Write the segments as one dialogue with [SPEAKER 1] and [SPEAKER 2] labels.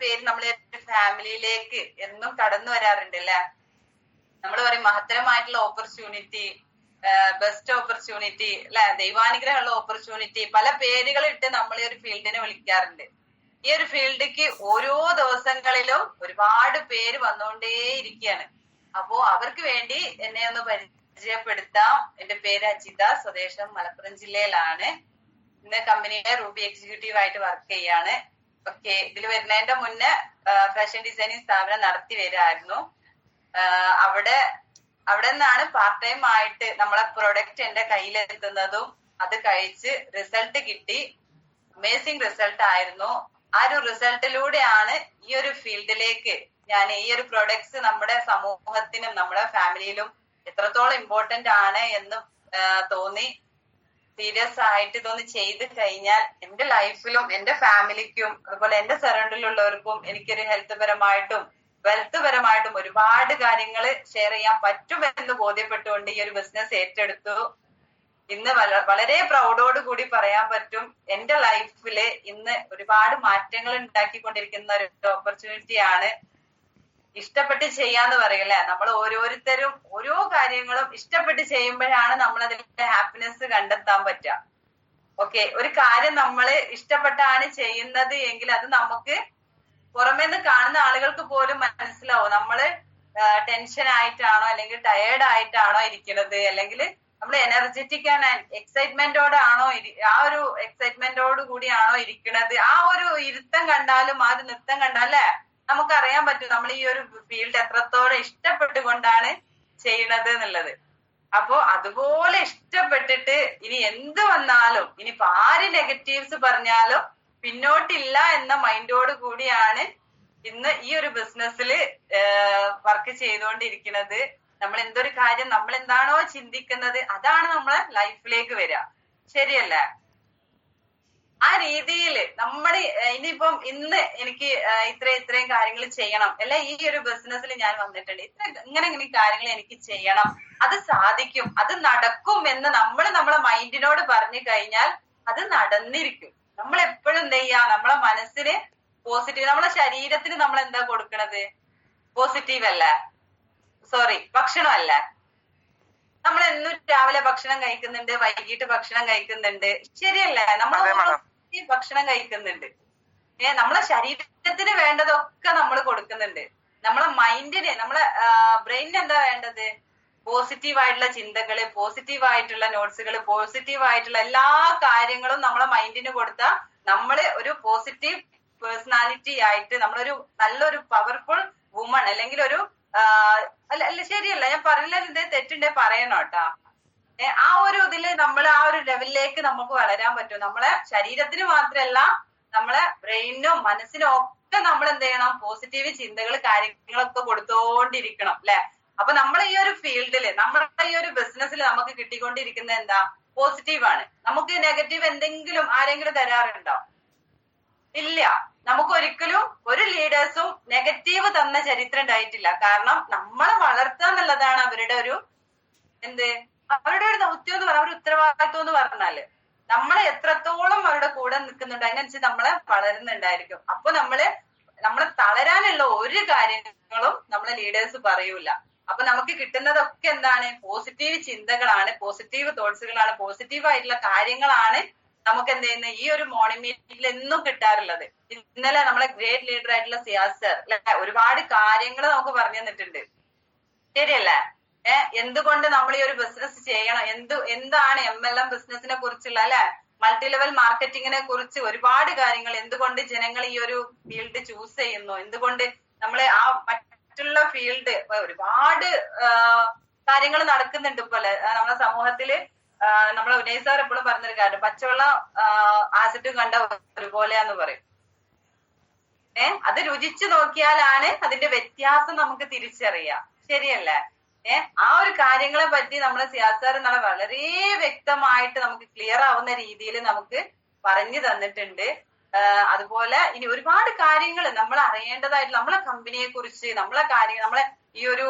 [SPEAKER 1] പേര് നമ്മളെ ഫാമിലിയിലേക്ക് എന്നും കടന്നു വരാറുണ്ട് അല്ലെ. നമ്മൾ പറയും മഹത്തരമായിട്ടുള്ള ഓപ്പർച്യൂണിറ്റി, ബെസ്റ്റ് ഓപ്പർച്യൂണിറ്റി അല്ലെ, ദൈവാനുഗ്രഹമുള്ള ഓപ്പർച്യൂണിറ്റി, പല പേരുകൾ ഇട്ട് നമ്മൾ ഈ ഒരു ഫീൽഡിനെ വിളിക്കാറുണ്ട്. ഈ ഒരു ഫീൽഡിക്ക് ഓരോ ദിവസങ്ങളിലും ഒരുപാട് പേര് വന്നുകൊണ്ടേയിരിക്കുകയാണ്. അപ്പോ അവർക്ക് വേണ്ടി എന്നെ ഒന്ന് പരിചയപ്പെടുത്താം. എന്റെ പേര് അജിത, സ്വദേശം മലപ്പുറം ജില്ലയിലാണ്. ഇന്ന് കമ്പനിയിലെ റൂബി എക്സിക്യൂട്ടീവ് ആയിട്ട് വർക്ക് ചെയ്യാണ്. ഓക്കെ, ഇതിൽ വരുന്നതിന്റെ മുന്നേ ഫാഷൻ ഡിസൈനിങ് സ്ഥാപനം നടത്തി വരായിരുന്നു. അവിടെ നിന്നാണ് പാർട്ട് ടൈം ആയിട്ട് നമ്മളെ പ്രൊഡക്റ്റ് എന്റെ കയ്യിലെത്തുന്നതും അത് കഴിച്ച് റിസൾട്ട് കിട്ടി. അമേസിങ് റിസൾട്ട് ആയിരുന്നു. ആ ഒരു റിസൾട്ടിലൂടെയാണ് ഈ ഒരു ഫീൽഡിലേക്ക് ഞാൻ ഈ ഒരു പ്രൊഡക്ട്സ് നമ്മുടെ സമൂഹത്തിനും നമ്മുടെ ഫാമിലിയിലും എത്രത്തോളം ഇമ്പോർട്ടന്റ് ആണ് എന്ന് തോന്നി. സീരിയസ് ആയിട്ട് ഇതൊന്ന് ചെയ്ത് കഴിഞ്ഞാൽ എന്റെ ലൈഫിലും എന്റെ ഫാമിലിക്കും അതുപോലെ എന്റെ സറൗണ്ടിലുള്ളവർക്കും എനിക്കൊരു ഹെൽത്ത് പരമായിട്ടും വെൽത്ത് പരമായിട്ടും ഒരുപാട് കാര്യങ്ങൾ ഷെയർ ചെയ്യാൻ പറ്റുമെന്ന് ബോധ്യപ്പെട്ടുകൊണ്ട് ഈ ഒരു ബിസിനസ് ഏറ്റെടുത്തു. ഇന്ന് വളരെ പ്രൗഡോട് കൂടി പറയാൻ പറ്റും, എന്റെ ലൈഫില് ഇന്ന് ഒരുപാട് മാറ്റങ്ങൾ ഉണ്ടാക്കിക്കൊണ്ടിരിക്കുന്ന ഒരു ഓപ്പർച്യൂണിറ്റിയാണ്. ഇഷ്ടപ്പെട്ട് ചെയ്യാന്ന് പറയല്ലേ, നമ്മൾ ഓരോരുത്തരും ഓരോ കാര്യങ്ങളും ഇഷ്ടപ്പെട്ട് ചെയ്യുമ്പോഴാണ് നമ്മൾ അതിന്റെ ഹാപ്പിനെസ് കണ്ടെത്താൻ പറ്റുക. ഓക്കെ, ഒരു കാര്യം നമ്മൾ ഇഷ്ടപ്പെട്ടാണ് ചെയ്യുന്നത് എങ്കിൽ അത് നമുക്ക് പുറമേന്ന് കാണുന്ന ആളുകൾക്ക് പോലും മനസ്സിലാവും നമ്മള് ടെൻഷൻ ആയിട്ടാണോ അല്ലെങ്കിൽ ടയേർഡ് ആയിട്ടാണോ ഇരിക്കുന്നത്, അല്ലെങ്കിൽ നമ്മൾ എനർജറ്റിക് ആൻഡ് എക്സൈറ്റ്മെന്റോടാണോ ആ ഒരു എക്സൈറ്റ്മെന്റോട് കൂടിയാണോ ഇരിക്കുന്നത്. ആ ഒരു ഇരുത്തം കണ്ടാലും ആ ഒരു നൃത്തം കണ്ടാലേ നമുക്കറിയാൻ പറ്റും നമ്മൾ ഈ ഒരു ഫീൽഡ് എത്രത്തോളം ഇഷ്ടപ്പെട്ടുകൊണ്ടാണ് ചെയ്യണത് എന്നുള്ളത്. അപ്പോ അതുപോലെ ഇഷ്ടപ്പെട്ടിട്ട് ഇനി എന്ത് വന്നാലും ഇനിയിപ്പോ ആര് നെഗറ്റീവ്സ് പറഞ്ഞാലും പിന്നോട്ടില്ല എന്ന മൈൻഡോട് കൂടിയാണ് ഇന്ന് ഈ ഒരു ബിസിനസ്സിൽ വർക്ക് ചെയ്തുകൊണ്ടിരിക്കുന്നത്. നമ്മൾ എന്തൊരു കാര്യം നമ്മൾ എന്താണോ ചിന്തിക്കുന്നത് അതാണ് നമ്മളെ ലൈഫിലേക്ക് വരിക, ശരിയല്ലേ? ആ രീതിയിൽ നമ്മുടെ ഇനിയിപ്പം ഇന്ന് എനിക്ക് ഇത്രയും കാര്യങ്ങൾ ചെയ്യണം അല്ലെ, ഈ ഒരു ബിസിനസ്സിൽ ഞാൻ വന്നിട്ടുണ്ട്, ഇങ്ങനെ കാര്യങ്ങൾ എനിക്ക് ചെയ്യണം, അത് സാധിക്കും, അത് നടക്കും എന്ന് നമ്മളെ മൈൻഡിനോട് പറഞ്ഞു കഴിഞ്ഞാൽ അത് നടന്നിരിക്കും. നമ്മൾ എപ്പോഴും എന്ത് ചെയ്യാ, നമ്മളെ മനസ്സിന് പോസിറ്റീവ്, നമ്മളെ ശരീരത്തിന് നമ്മൾ എന്താ കൊടുക്കണത്, പോസിറ്റീവ് അല്ലേ, ഭക്ഷണമല്ല. നമ്മൾ എന്നും രാവിലെ ഭക്ഷണം കഴിക്കുന്നുണ്ട്, വൈകിട്ട് ഭക്ഷണം കഴിക്കുന്നുണ്ട്, ശരിയല്ലേ? നമ്മൾ ഭക്ഷണം കഴിക്കുന്നുണ്ട്. നമ്മളെ ശരീരത്തിന് വേണ്ടതൊക്കെ നമ്മൾ കൊടുക്കുന്നുണ്ട്. നമ്മളെ മൈൻഡിന്, നമ്മളെ ബ്രെയിനിന് എന്താ വേണ്ടത്, പോസിറ്റീവ് ആയിട്ടുള്ള ചിന്തകള്, പോസിറ്റീവ് ആയിട്ടുള്ള നോട്ട്സുകള്, പോസിറ്റീവ് ആയിട്ടുള്ള എല്ലാ കാര്യങ്ങളും നമ്മളെ മൈൻഡിന് കൊടുത്താൽ നമ്മള് ഒരു പോസിറ്റീവ് പേഴ്സണാലിറ്റി ആയിട്ട് നമ്മളൊരു നല്ലൊരു പവർഫുൾ വുമൺ അല്ലെങ്കിൽ ഒരു അല്ല ശരിയല്ല, ഞാൻ പറഞ്ഞില്ല തെറ്റുണ്ടേ പറയണം കേട്ടാ. ആ ഒരു ഇതില് നമ്മൾ ആ ഒരു ലെവലിലേക്ക് നമുക്ക് വളരാൻ പറ്റും. നമ്മളെ ശരീരത്തിന് മാത്രല്ല നമ്മളെ ബ്രെയിനിനും മനസ്സിനും ഒക്കെ നമ്മൾ എന്ത് ചെയ്യണം, പോസിറ്റീവ് ചിന്തകൾ കാര്യങ്ങളൊക്കെ കൊടുത്തോണ്ടിരിക്കണം അല്ലെ. അപ്പൊ നമ്മൾ ഈ ഒരു ഫീൽഡില് നമ്മുടെ ഈ ഒരു ബിസിനസ്സിൽ നമുക്ക് കിട്ടിക്കൊണ്ടിരിക്കുന്ന എന്താ, പോസിറ്റീവാണ്. നമുക്ക് നെഗറ്റീവ് എന്തെങ്കിലും ആരെങ്കിലും തരാറുണ്ടോ? ഇല്ല. നമുക്ക് ഒരിക്കലും ഒരു ലീഡേഴ്സും നെഗറ്റീവ് തന്ന ചരിത്രം ഉണ്ടായിട്ടില്ല. കാരണം നമ്മളെ വളർത്തുക എന്നുള്ളതാണ് അവരുടെ ഒരു അവരുടെ ഒരു ദൗത്യം എന്ന് പറഞ്ഞാൽ, ഒരു ഉത്തരവാദിത്വം എന്ന് പറഞ്ഞാല് നമ്മളെ എത്രത്തോളം അവരുടെ കൂടെ നിൽക്കുന്നുണ്ട് അതിനനുസരിച്ച് നമ്മളെ വളരുന്നുണ്ടായിരിക്കും. അപ്പൊ നമ്മളെ തളരാനുള്ള ഒരു കാര്യങ്ങളും നമ്മളെ ലീഡേഴ്സ് പറയൂല. അപ്പൊ നമുക്ക് കിട്ടുന്നതൊക്കെ എന്താണ്, പോസിറ്റീവ് ചിന്തകളാണ്, പോസിറ്റീവ് തോട്ട്സുകളാണ്, പോസിറ്റീവ് ആയിട്ടുള്ള കാര്യങ്ങളാണ് നമുക്ക് എന്ത് ചെയ്യുന്നത് ഈ ഒരു മോർണിംഗ് മീറ്റിംഗിൽ എന്നും കിട്ടാറുള്ളത്. ഇന്നലെ നമ്മളെ ഗ്രേറ്റ് ലീഡർ ആയിട്ടുള്ള സിയാസ് സർ ഒരുപാട് കാര്യങ്ങൾ നമുക്ക് പറഞ്ഞു തന്നിട്ടുണ്ട്, ശരിയല്ലേ? എന്തുകൊണ്ട് നമ്മൾ ഈ ഒരു ബിസിനസ് ചെയ്യണം, എന്താണ് MLM ബിസിനസിനെ കുറിച്ചുള്ള അല്ലെ, മൾട്ടി ലെവൽ മാർക്കറ്റിങ്ങിനെ കുറിച്ച് ഒരുപാട് കാര്യങ്ങൾ, എന്തുകൊണ്ട് ജനങ്ങൾ ഈ ഒരു ഫീൽഡ് ചൂസ് ചെയ്യുന്നു, എന്തുകൊണ്ട് നമ്മളെ ആ മറ്റുള്ള ഫീൽഡ്, ഒരുപാട് കാര്യങ്ങൾ നടക്കുന്നുണ്ട് പോലെ നമ്മുടെ സമൂഹത്തില്. നമ്മളെ ഉനയ് സാർ എപ്പോഴും പറഞ്ഞൊരു കാര്യം, പച്ചവെള്ളം ആസിഡ് കണ്ട ഒരുപോലെയാന്ന് പറയും. അത് രുചിച്ചു നോക്കിയാലാണ് അതിന്റെ വ്യത്യാസം നമുക്ക് തിരിച്ചറിയാം, ശരിയല്ലേ? ആ ഒരു കാര്യങ്ങളെ പറ്റി നമ്മളെ സിയാസ് സാർ എന്നുള്ള വളരെ വ്യക്തമായിട്ട് നമുക്ക് ക്ലിയർ ആവുന്ന രീതിയിൽ നമുക്ക് പറഞ്ഞു തന്നിട്ടുണ്ട്. അതുപോലെ ഇനി ഒരുപാട് കാര്യങ്ങൾ നമ്മൾ അറിയേണ്ടതായിട്ടുള്ള, നമ്മളെ കമ്പനിയെ കുറിച്ച്, നമ്മളെ ഈ ഒരു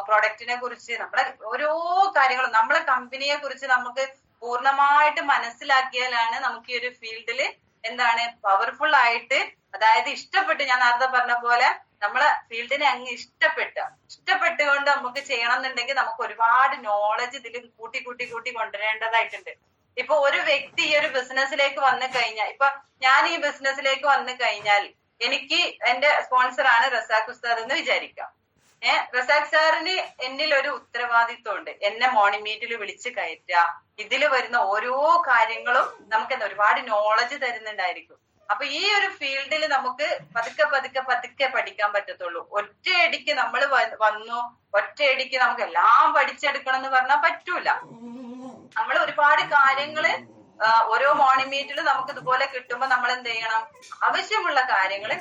[SPEAKER 1] പ്രൊഡക്റ്റിനെ കുറിച്ച്, നമ്മളെ ഓരോ കാര്യങ്ങളും, നമ്മളെ കമ്പനിയെ കുറിച്ച് നമുക്ക് പൂർണ്ണമായിട്ട് മനസ്സിലാക്കിയാലാണ് നമുക്ക് ഈ ഒരു ഫീൽഡിൽ എന്താണ് പവർഫുൾ ആയിട്ട് അതായത് ഇഷ്ടപ്പെട്ട്, ഞാൻ നേരത്തെ പറഞ്ഞ പോലെ നമ്മളെ ഫീൽഡിനെ അങ്ങ് ഇഷ്ടപ്പെട്ടുകൊണ്ട് നമുക്ക് ചെയ്യണം എന്നുണ്ടെങ്കിൽ നമുക്ക് ഒരുപാട് നോളജ് ഇതിൽ കൂട്ടി കൂട്ടി കൂട്ടി കൊണ്ടുവരേണ്ടതായിട്ടുണ്ട്. ഇപ്പൊ ഒരു വ്യക്തി ഈ ഒരു ബിസിനസ്സിലേക്ക് വന്നു കഴിഞ്ഞാൽ, ഇപ്പൊ ഞാൻ ഈ ബിസിനസ്സിലേക്ക് വന്നു കഴിഞ്ഞാൽ എനിക്ക് എന്റെ സ്പോൺസറാണ് റസാഖ് ഉസ്താദ് എന്ന് വിചാരിക്കാം. റസാഖ് സാറിന് എന്നിൽ ഒരു ഉത്തരവാദിത്വം ഉണ്ട്. എന്നെ മോർണിംഗ് മീറ്റിൽ വിളിച്ച് കയറ്റുക, ഇതിൽ വരുന്ന ഓരോ കാര്യങ്ങളും നമുക്ക് ഒരുപാട് നോളജ് തരുന്നുണ്ടായിരിക്കും. അപ്പൊ ഈ ഒരു ഫീൽഡിൽ നമുക്ക് പതുക്കെ പതുക്കെ പതുക്കെ പഠിക്കാൻ പറ്റത്തുള്ളൂ. ഒറ്റയടിക്ക് നമ്മൾ വന്നു ഒറ്റയടിക്ക് നമുക്ക് എല്ലാം പഠിച്ചെടുക്കണം എന്ന് പറഞ്ഞാൽ പറ്റൂല. നമ്മൾ ഒരുപാട് കാര്യങ്ങള് ഓരോ മോർണിംഗ് മീറ്റിലും നമുക്ക് ഇതുപോലെ കിട്ടുമ്പോ നമ്മൾ എന്ത് ചെയ്യണം, ആവശ്യമുള്ള കാര്യങ്ങൾ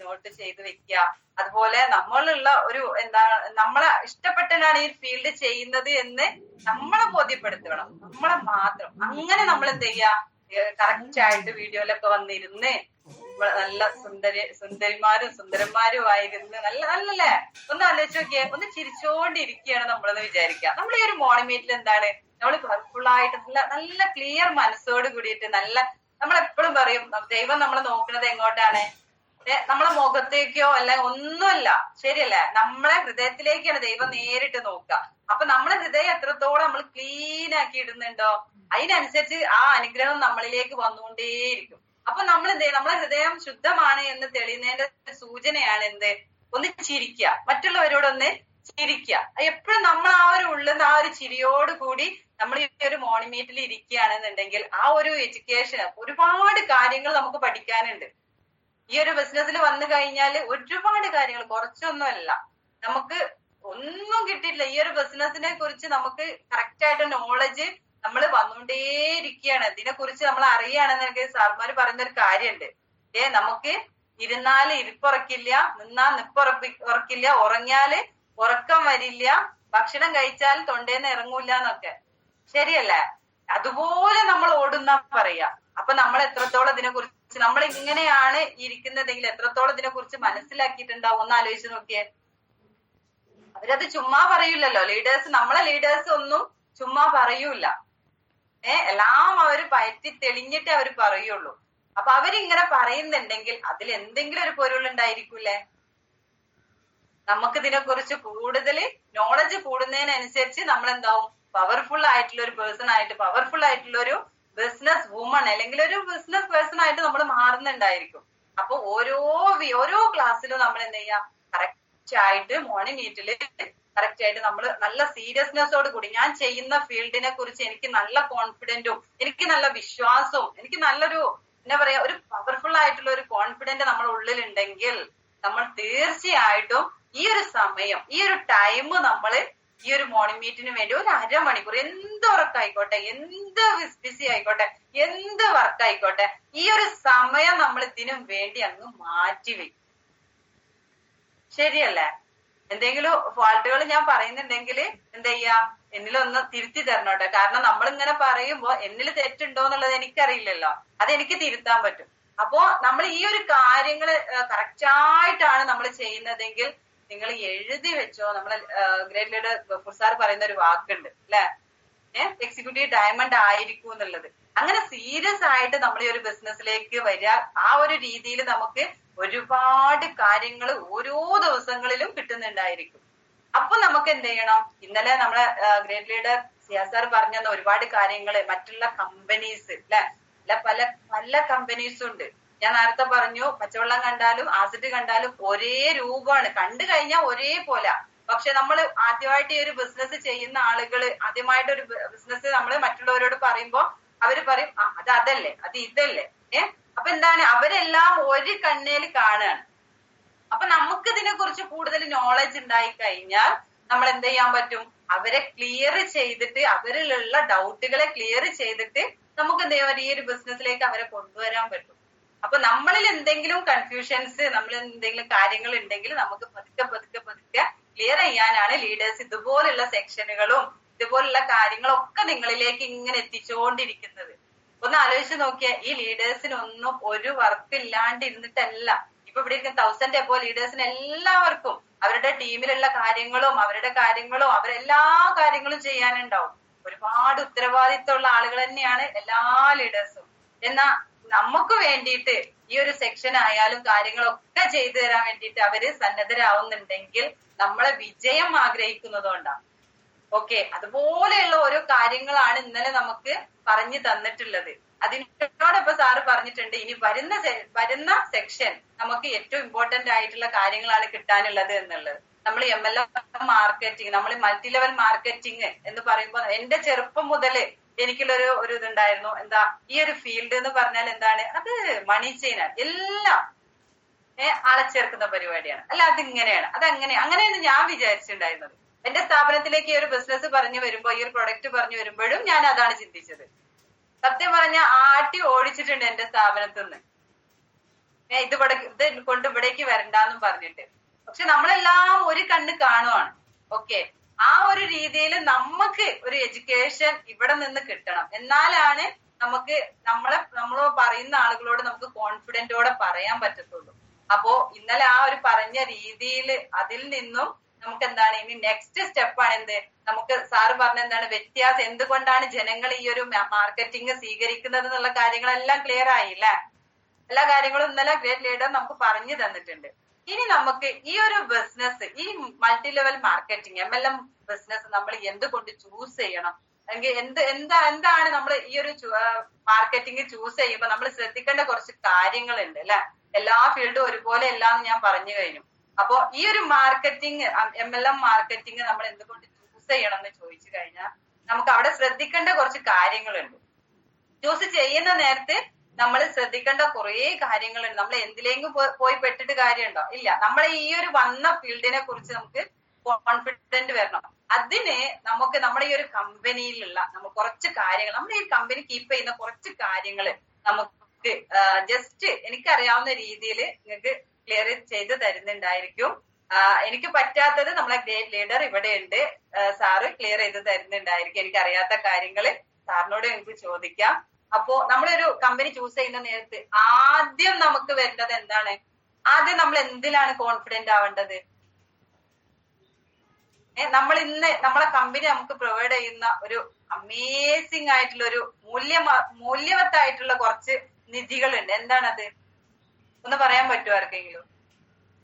[SPEAKER 1] നോട്ട് ചെയ്ത് വെക്കുക. അതുപോലെ നമ്മളുള്ള ഒരു നമ്മളെ ഇഷ്ടപ്പെട്ടാണ് ഈ ഫീൽഡ് ചെയ്യുന്നത് എന്ന് നമ്മളെ ബോധ്യപ്പെടുത്തണം, നമ്മളെ മാത്രം. അങ്ങനെ നമ്മൾ എന്ത് ചെയ്യുക, കറക്റ്റ് ആയിട്ട് വീഡിയോയിലൊക്കെ വന്നിരുന്ന് നല്ല സുന്ദരിമാരും സുന്ദരന്മാരുമായിരുന്ന് നല്ലല്ലേ, ഒന്ന് ആലോചിച്ച് നോക്കിയേ, ഒന്ന് ചിരിച്ചോണ്ടിരിക്കുകയാണ് നമ്മളെന്ന് വിചാരിക്കുക. നമ്മൾ ഈ ഒരു മോർണിംഗ് മീറ്റിൽ എന്താണ്, നമ്മൾ ഫുള്ളായിട്ട് നല്ല ക്ലിയർ മനസ്സോട് കൂടിയിട്ട് നമ്മളെപ്പോഴും പറയും ദൈവം നമ്മളെ നോക്കുന്നത് എങ്ങോട്ടാണ്, നമ്മളെ മുഖത്തേക്കോ അല്ല ഒന്നുമല്ല, ശരിയല്ലേ, നമ്മളെ ഹൃദയത്തിലേക്കാണ് ദൈവം നേരിട്ട് നോക്കുക. അപ്പൊ നമ്മളെ ഹൃദയം എത്രത്തോളം നമ്മൾ ക്ലീൻ ആക്കി ഇടുന്നുണ്ടോ അതിനനുസരിച്ച് ആ അനുഗ്രഹം നമ്മളിലേക്ക് വന്നുകൊണ്ടേയിരിക്കും. അപ്പൊ നമ്മൾ എന്ത് ചെയ്യും, നമ്മളെ ഹൃദയം ശുദ്ധമാണ് എന്ന് തെളിയുന്നതിന്റെ സൂചനയാണ് എന്ത്, ഒന്ന് ചിരിക്കുക, മറ്റുള്ളവരോടൊന്ന് ചിരിക്കുക. എപ്പോഴും നമ്മൾ ആ ഒരു ഉള്ളുന്ന ആ ഒരു ചിരിയോട് കൂടി നമ്മൾ ഈ ഒരു മോർണിംഗ് മീറ്റിൽ ഇരിക്കുകയാണെന്നുണ്ടെങ്കിൽ ആ ഒരു എഡ്യൂക്കേഷൻ, ഒരുപാട് കാര്യങ്ങൾ നമുക്ക് പഠിക്കാനുണ്ട്. ഈ ഒരു ബിസിനസ്സിൽ വന്നു കഴിഞ്ഞാൽ ഒരുപാട് കാര്യങ്ങൾ, കുറച്ചൊന്നുമല്ല, നമുക്ക് ഒന്നും കിട്ടിയിട്ടില്ല. ഈ ഒരു ബിസിനസിനെ കുറിച്ച് നമുക്ക് കറക്റ്റ് ആയിട്ട് നോളജ് നമ്മൾ വന്നുകൊണ്ടേയിരിക്കുകയാണ്. ഇതിനെ കുറിച്ച് നമ്മൾ അറിയുകയാണെന്നെങ്കിൽ സാർമാര് പറയുന്നൊരു കാര്യമുണ്ട്, നമുക്ക് ഇരുന്നാല് ഇരിപ്പുറക്കില്ല, നിന്നാ നിപ്പുറക്കില്ല, ഉറങ്ങിയാല് ഉറക്കം വരില്ല, ഭക്ഷണം കഴിച്ചാൽ തൊണ്ടേന്ന് ഇറങ്ങൂല എന്നൊക്കെ, ശരിയല്ലേ? അതുപോലെ നമ്മൾ ഓടുന്ന പറയാ. അപ്പൊ നമ്മൾ എത്രത്തോളം ഇതിനെ കുറിച്ച്, നമ്മൾ ഇങ്ങനെയാണ് ഇരിക്കുന്നതെങ്കിൽ എത്രത്തോളം ഇതിനെ കുറിച്ച് മനസ്സിലാക്കിയിട്ടുണ്ടാവും ഒന്ന് ആലോചിച്ച് നോക്കിയേ. അവരത് ചുമ്മാ പറയൂലല്ലോ, നമ്മളെ ലീഡേഴ്സ് ഒന്നും ചുമ്മാ പറയൂല. എല്ലാം അവര് പയറ്റി തെളിഞ്ഞിട്ടേ അവര് പറയുള്ളൂ. അപ്പൊ അവരിങ്ങനെ പറയുന്നുണ്ടെങ്കിൽ അതിൽ എന്തെങ്കിലും ഒരു പൊരുളുണ്ടായിരിക്കൂലേ? നമുക്ക് ഇതിനെ കുറിച്ച് കൂടുതൽ നോളജ് കൂടുന്നതിനനുസരിച്ച് നമ്മൾ എന്താവും, പവർഫുൾ ആയിട്ടുള്ള ഒരു പേഴ്സൺ ആയിട്ട്, പവർഫുൾ ആയിട്ടുള്ള ഒരു ബിസിനസ് വുമൺ അല്ലെങ്കിൽ ഒരു ബിസിനസ് പേഴ്സൺ ആയിട്ട് നമ്മൾ മാറുന്നുണ്ടായിരിക്കും. അപ്പൊ ഓരോ ക്ലാസ്സിലും നമ്മൾ എന്ത് ചെയ്യാം, കറക്റ്റ് ആയിട്ട് മോർണിംഗ് മീറ്റില് കറക്റ്റ് ആയിട്ട് നമ്മൾ നല്ല സീരിയസ്നെസ്സോട് കൂടി, ഞാൻ ചെയ്യുന്ന ഫീൽഡിനെ കുറിച്ച് എനിക്ക് നല്ല കോൺഫിഡന്റും എനിക്ക് നല്ല വിശ്വാസവും എനിക്ക് നല്ലൊരു എന്താ പറയാ ഒരു പവർഫുൾ ആയിട്ടുള്ള ഒരു കോൺഫിഡന്റ് നമ്മുടെ ഉള്ളിലുണ്ടെങ്കിൽ നമ്മൾ തീർച്ചയായിട്ടും ഈ ഒരു സമയം, ഈ ഒരു ടൈം നമ്മള് ഈ ഒരു മോർണിംഗ് മീറ്റിന് വേണ്ടി ഒരു അരമണിക്കൂർ, എന്ത് ഉറക്കായിക്കോട്ടെ, എന്ത് ബിസി ആയിക്കോട്ടെ, എന്ത് വർക്ക് ആയിക്കോട്ടെ, ഈ ഒരു സമയം നമ്മൾ ഇതിനു വേണ്ടി അങ്ങ് മാറ്റിവെക്കും. ശരിയല്ലേ? എന്തെങ്കിലും ഫാൾട്ടുകൾ ഞാൻ പറയുന്നുണ്ടെങ്കിൽ എന്ത് ചെയ്യാ, എന്നിലൊന്ന് തിരുത്തി തരണോട്ടെ. കാരണം നമ്മൾ ഇങ്ങനെ പറയുമ്പോ എന്നിൽ തെറ്റുണ്ടോ എന്നുള്ളത് എനിക്കറിയില്ലല്ലോ, അതെനിക്ക് തിരുത്താൻ പറ്റും. അപ്പോ നമ്മൾ ഈ ഒരു കാര്യങ്ങള് കറക്റ്റായിട്ടാണ് നമ്മൾ ചെയ്യുന്നതെങ്കിൽ നിങ്ങൾ എഴുതി വെച്ചോ. നമ്മളെ ഗ്രേറ്റ് ലീഡർ ഗഫൂർ സാർ പറയുന്ന ഒരു വാക്കുണ്ട് അല്ലെ, എക്സിക്യൂട്ടീവ് ഡയമണ്ട് ആയിരിക്കും എന്നുള്ളത്. അങ്ങനെ സീരിയസ് ആയിട്ട് നമ്മൾ ഈ ഒരു ബിസിനസ്സിലേക്ക് വരിക, ആ ഒരു രീതിയിൽ നമുക്ക് ഒരുപാട് കാര്യങ്ങൾ ഓരോ ദിവസങ്ങളിലും കിട്ടുന്നുണ്ടായിരിക്കും. അപ്പൊ നമുക്ക് എന്ത് ചെയ്യണം, ഇന്നലെ നമ്മളെ ഗ്രേറ്റ് ലീഡർ സിയാസ് സാർ പറഞ്ഞ ഒരുപാട് കാര്യങ്ങള് മറ്റുള്ള കമ്പനീസ് അല്ലെ, പല പല കമ്പനീസും ഉണ്ട്. ഞാൻ നേരത്തെ പറഞ്ഞു, പച്ചവെള്ളം കണ്ടാലും ആസിഡ് കണ്ടാലും ഒരേ രൂപമാണ്, കണ്ടു കഴിഞ്ഞാൽ ഒരേപോലെ. പക്ഷെ നമ്മൾ ആദ്യമായിട്ട് ഈ ഒരു ബിസിനസ് ചെയ്യുന്ന ആളുകള്, ആദ്യമായിട്ട് ഒരു ബിസിനസ് നമ്മൾ മറ്റുള്ളവരോട് പറയുമ്പോ അവര് പറയും അത് അതല്ലേ, അത് ഇതല്ലേ. അപ്പൊ എന്താണ്, അവരെല്ലാം ഒരു കണ്ണേല് കാണുകയാണ്. അപ്പൊ നമുക്ക് ഇതിനെ കുറിച്ച് കൂടുതൽ നോളജ് ഉണ്ടായി കഴിഞ്ഞാൽ നമ്മൾ എന്ത് ചെയ്യാൻ പറ്റും, അവരെ ക്ലിയർ ചെയ്തിട്ട്, അവരിലുള്ള ഡൗട്ടുകളെ ക്ലിയർ ചെയ്തിട്ട് നമുക്ക് എന്ത് ചെയ്യാൻ, ഈ ഒരു ബിസിനസ്സിലേക്ക് അവരെ കൊണ്ടുവരാൻ പറ്റും. അപ്പൊ നമ്മളിൽ എന്തെങ്കിലും കൺഫ്യൂഷൻസ്, നമ്മൾ എന്തെങ്കിലും കാര്യങ്ങൾ ഉണ്ടെങ്കിൽ നമുക്ക് പതുക്കെ പതുക്കെ പതുക്കെ ക്ലിയർ ചെയ്യാനാണ് ലീഡേഴ്സ് ഇതുപോലുള്ള സെക്ഷനുകളും ഇതുപോലുള്ള കാര്യങ്ങളൊക്കെ നിങ്ങളിലേക്ക് ഇങ്ങനെ എത്തിച്ചുകൊണ്ടിരിക്കുന്നത്. ഒന്ന് ആലോചിച്ച് നോക്കിയാൽ ഈ ലീഡേഴ്സിനൊന്നും ഒരു വർക്ക് ഇല്ലാണ്ട് ഇരുന്നിട്ടല്ല. ഇപ്പൊ ഇവിടെ ഇരിക്കുന്ന 1000 എബോ ലീഡേഴ്സിന് എല്ലാവർക്കും അവരുടെ ടീമിലുള്ള കാര്യങ്ങളും അവരെല്ലാ കാര്യങ്ങളും ചെയ്യാനുണ്ടാവും. ഒരുപാട് ഉത്തരവാദിത്തമുള്ള ആളുകൾ തന്നെയാണ് എല്ലാ ലീഡേഴ്സും. എന്നാ നമുക്ക് വേണ്ടിയിട്ട് ഈ ഒരു സെക്ഷൻ ആയാലും കാര്യങ്ങളൊക്കെ ചെയ്തു തരാൻ വേണ്ടിയിട്ട് അവര് സന്നദ്ധരാവുന്നുണ്ടെങ്കിൽ നമ്മളെ വിജയം ആഗ്രഹിക്കുന്നതുകൊണ്ടാണ്. ഓക്കെ, അതുപോലെയുള്ള ഓരോ കാര്യങ്ങളാണ് ഇന്നലെ നമുക്ക് പറഞ്ഞു തന്നിട്ടുള്ളത്. അതിനോടൊപ്പം സാറ് പറഞ്ഞിട്ടുണ്ട് ഇനി വരുന്ന സെക്ഷൻ നമുക്ക് ഏറ്റവും ഇമ്പോർട്ടന്റ് ആയിട്ടുള്ള കാര്യങ്ങളാണ് കിട്ടാനുള്ളത് എന്നുള്ളത്. നമ്മൾ MLM മാർക്കറ്റിംഗ്, നമ്മൾ മൾട്ടി ലെവൽ മാർക്കറ്റിംഗ് എന്ന് പറയുമ്പോൾ എന്റെ ചെറുപ്പം മുതല് എനിക്കുള്ളൊരു ഇതുണ്ടായിരുന്നു. എന്താ ഈ ഒരു ഫീൽഡ് എന്ന് പറഞ്ഞാൽ എന്താണ്, അത് മണി ചെയിനാണ്, എല്ലാം അളച്ചേർക്കുന്ന പരിപാടിയാണ്. അല്ല അതിങ്ങനെയാണ്, അങ്ങനെയാണ് ഞാൻ വിചാരിച്ചിട്ടുണ്ടായിരുന്നത്. എന്റെ സ്ഥാപനത്തിലേക്ക് ഈ ഒരു ബിസിനസ് പറഞ്ഞു വരുമ്പോ, ഈ ഒരു പ്രൊഡക്റ്റ് പറഞ്ഞു വരുമ്പോഴും ഞാൻ അതാണ് ചിന്തിച്ചത്. സത്യം പറഞ്ഞ ആട്ടി ഓടിച്ചിട്ടുണ്ട് എന്റെ സ്ഥാപനത്തിൽ നിന്ന്, ഇത് കൊണ്ട് ഇവിടേക്ക് വരണ്ടെന്നും പറഞ്ഞിട്ട്. പക്ഷെ നമ്മളെല്ലാം ഒരു കണ്ണ് കാണുവാണ്. ഓക്കെ, ആ ഒരു രീതിയിൽ നമുക്ക് ഒരു എഡ്യൂക്കേഷൻ ഇവിടെ നിന്ന് കിട്ടണം. എന്നാലാണ് നമുക്ക് നമ്മൾ പറയുന്ന ആളുകളോട് നമുക്ക് കോൺഫിഡന്റോടെ പറയാൻ പറ്റത്തുള്ളൂ. അപ്പോ ഇന്നലെ ആ ഒരു പറഞ്ഞ രീതിയിൽ അതിൽ നിന്നും നമുക്ക് എന്താണ് ഇനി നെക്സ്റ്റ് സ്റ്റെപ്പാണ് എന്ത്, നമുക്ക് സാറ് പറഞ്ഞ എന്താണ് വ്യത്യാസം, എന്തുകൊണ്ടാണ് ജനങ്ങൾ ഈ ഒരു മാർക്കറ്റിംഗ് സ്വീകരിക്കുന്നത് എന്നുള്ള കാര്യങ്ങളെല്ലാം ക്ലിയർ ആയില്ലേ? എല്ലാ കാര്യങ്ങളും ഇന്നലെ ഗ്രേറ്റ് ലീഡർ നമുക്ക് പറഞ്ഞു തന്നിട്ടുണ്ട്. ഇനി നമുക്ക് ഈ ഒരു ബിസിനസ്, ഈ multi level marketing MLM business നമ്മൾ എന്തുകൊണ്ട് ചൂസ് ചെയ്യണം, അല്ലെങ്കിൽ എന്താണ് നമ്മൾ ഈ ഒരു മാർക്കറ്റിംഗ് ചൂസ് ചെയ്യുമ്പോൾ നമ്മൾ ശ്രദ്ധിക്കേണ്ട കുറച്ച് കാര്യങ്ങളുണ്ട് അല്ലെ? എല്ലാ ഫീൽഡും ഒരുപോലെ അല്ലാന്ന് ഞാൻ പറഞ്ഞു കഴിഞ്ഞു. അപ്പോ ഈ ഒരു മാർക്കറ്റിംഗ് MLM മാർക്കറ്റിംഗ് നമ്മൾ എന്തുകൊണ്ട് ചൂസ് ചെയ്യണം എന്ന് ചോദിച്ചു കഴിഞ്ഞാൽ നമുക്ക് അവിടെ ശ്രദ്ധിക്കേണ്ട കുറച്ച് കാര്യങ്ങളുണ്ട്. ചൂസ് ചെയ്യുന്ന നേരത്തെ നമ്മൾ ശ്രദ്ധിക്കേണ്ട കുറെ കാര്യങ്ങളുണ്ട്. നമ്മൾ എന്തിലേക്കും പോയി പെട്ടിട്ട് കാര്യമുണ്ടോ? ഇല്ല. നമ്മൾ ഈ ഒരു വന്ന ഫീൽഡിനെ കുറിച്ച് നമുക്ക് കോൺഫിഡന്റ് വരണം. അതിന് നമുക്ക് നമ്മുടെ ഈ ഒരു കമ്പനിയിലുള്ള കുറച്ച് കാര്യങ്ങൾ, നമ്മുടെ ഈ കമ്പനി കീപ്പ് ചെയ്യുന്ന കുറച്ച് കാര്യങ്ങൾ നമുക്ക് ജസ്റ്റ് എനിക്കറിയാവുന്ന രീതിയിൽ നിങ്ങൾക്ക് ക്ലിയർ ചെയ്ത് തരുന്നുണ്ടായിരിക്കും. എനിക്ക് പറ്റാത്തത് നമ്മളെ ഗ്രേറ്റ് ലീഡർ ഇവിടെ ഉണ്ട്, സാറ് ക്ലിയർ ചെയ്ത് തരുന്നുണ്ടായിരിക്കും. എനിക്കറിയാത്ത കാര്യങ്ങള് സാറിനോട് എനിക്ക് ചോദിക്കാം. അപ്പോ നമ്മളൊരു കമ്പനി ചൂസ് ചെയ്യുന്ന നേരത്ത് ആദ്യം നമുക്ക് വേണ്ടത് എന്താണ്? ആദ്യം നമ്മൾ എന്തിലാണ് കോൺഫിഡന്റ് ആവേണ്ടത്? നമ്മൾ ഇന്ന് നമ്മളെ കമ്പനി നമുക്ക് പ്രൊവൈഡ് ചെയ്യുന്ന ഒരു അമേസിംഗ് ആയിട്ടുള്ള ഒരു മൂല്യവത്തായിട്ടുള്ള കുറച്ച് നിധികളുണ്ട്. എന്താണത്? ഒന്ന് പറയാൻ പറ്റുമോ ആർക്കെങ്കിലും?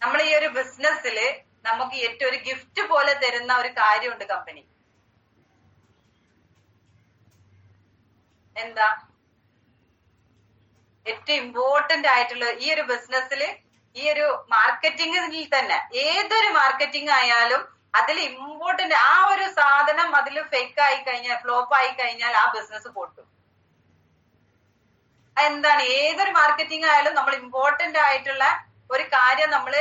[SPEAKER 1] നമ്മൾ ഈ ഒരു ബിസിനസ്സില് നമുക്ക് ഏറ്റവും ഒരു ഗിഫ്റ്റ് പോലെ തരുന്ന ഒരു കാര്യമുണ്ട് കമ്പനി. എന്താ? ഏറ്റവും ഇമ്പോർട്ടന്റ് ആയിട്ടുള്ള ഈ ഒരു ബിസിനസ്സില്, ഈ ഒരു മാർക്കറ്റിംഗിൽ തന്നെ, ഏതൊരു മാർക്കറ്റിംഗ് ആയാലും അതിൽ ഇമ്പോർട്ടന്റ് ആ ഒരു സാധനം അതിൽ ഫേക്ക് ആയി കഴിഞ്ഞാൽ, ഫ്ലോപ്പ് ആയി കഴിഞ്ഞാൽ ആ ബിസിനസ് പൊട്ടും. എന്താണ്? ഏതൊരു മാർക്കറ്റിംഗ് ആയാലും നമ്മൾ ഇമ്പോർട്ടന്റ് ആയിട്ടുള്ള ഒരു കാര്യം നമ്മൾ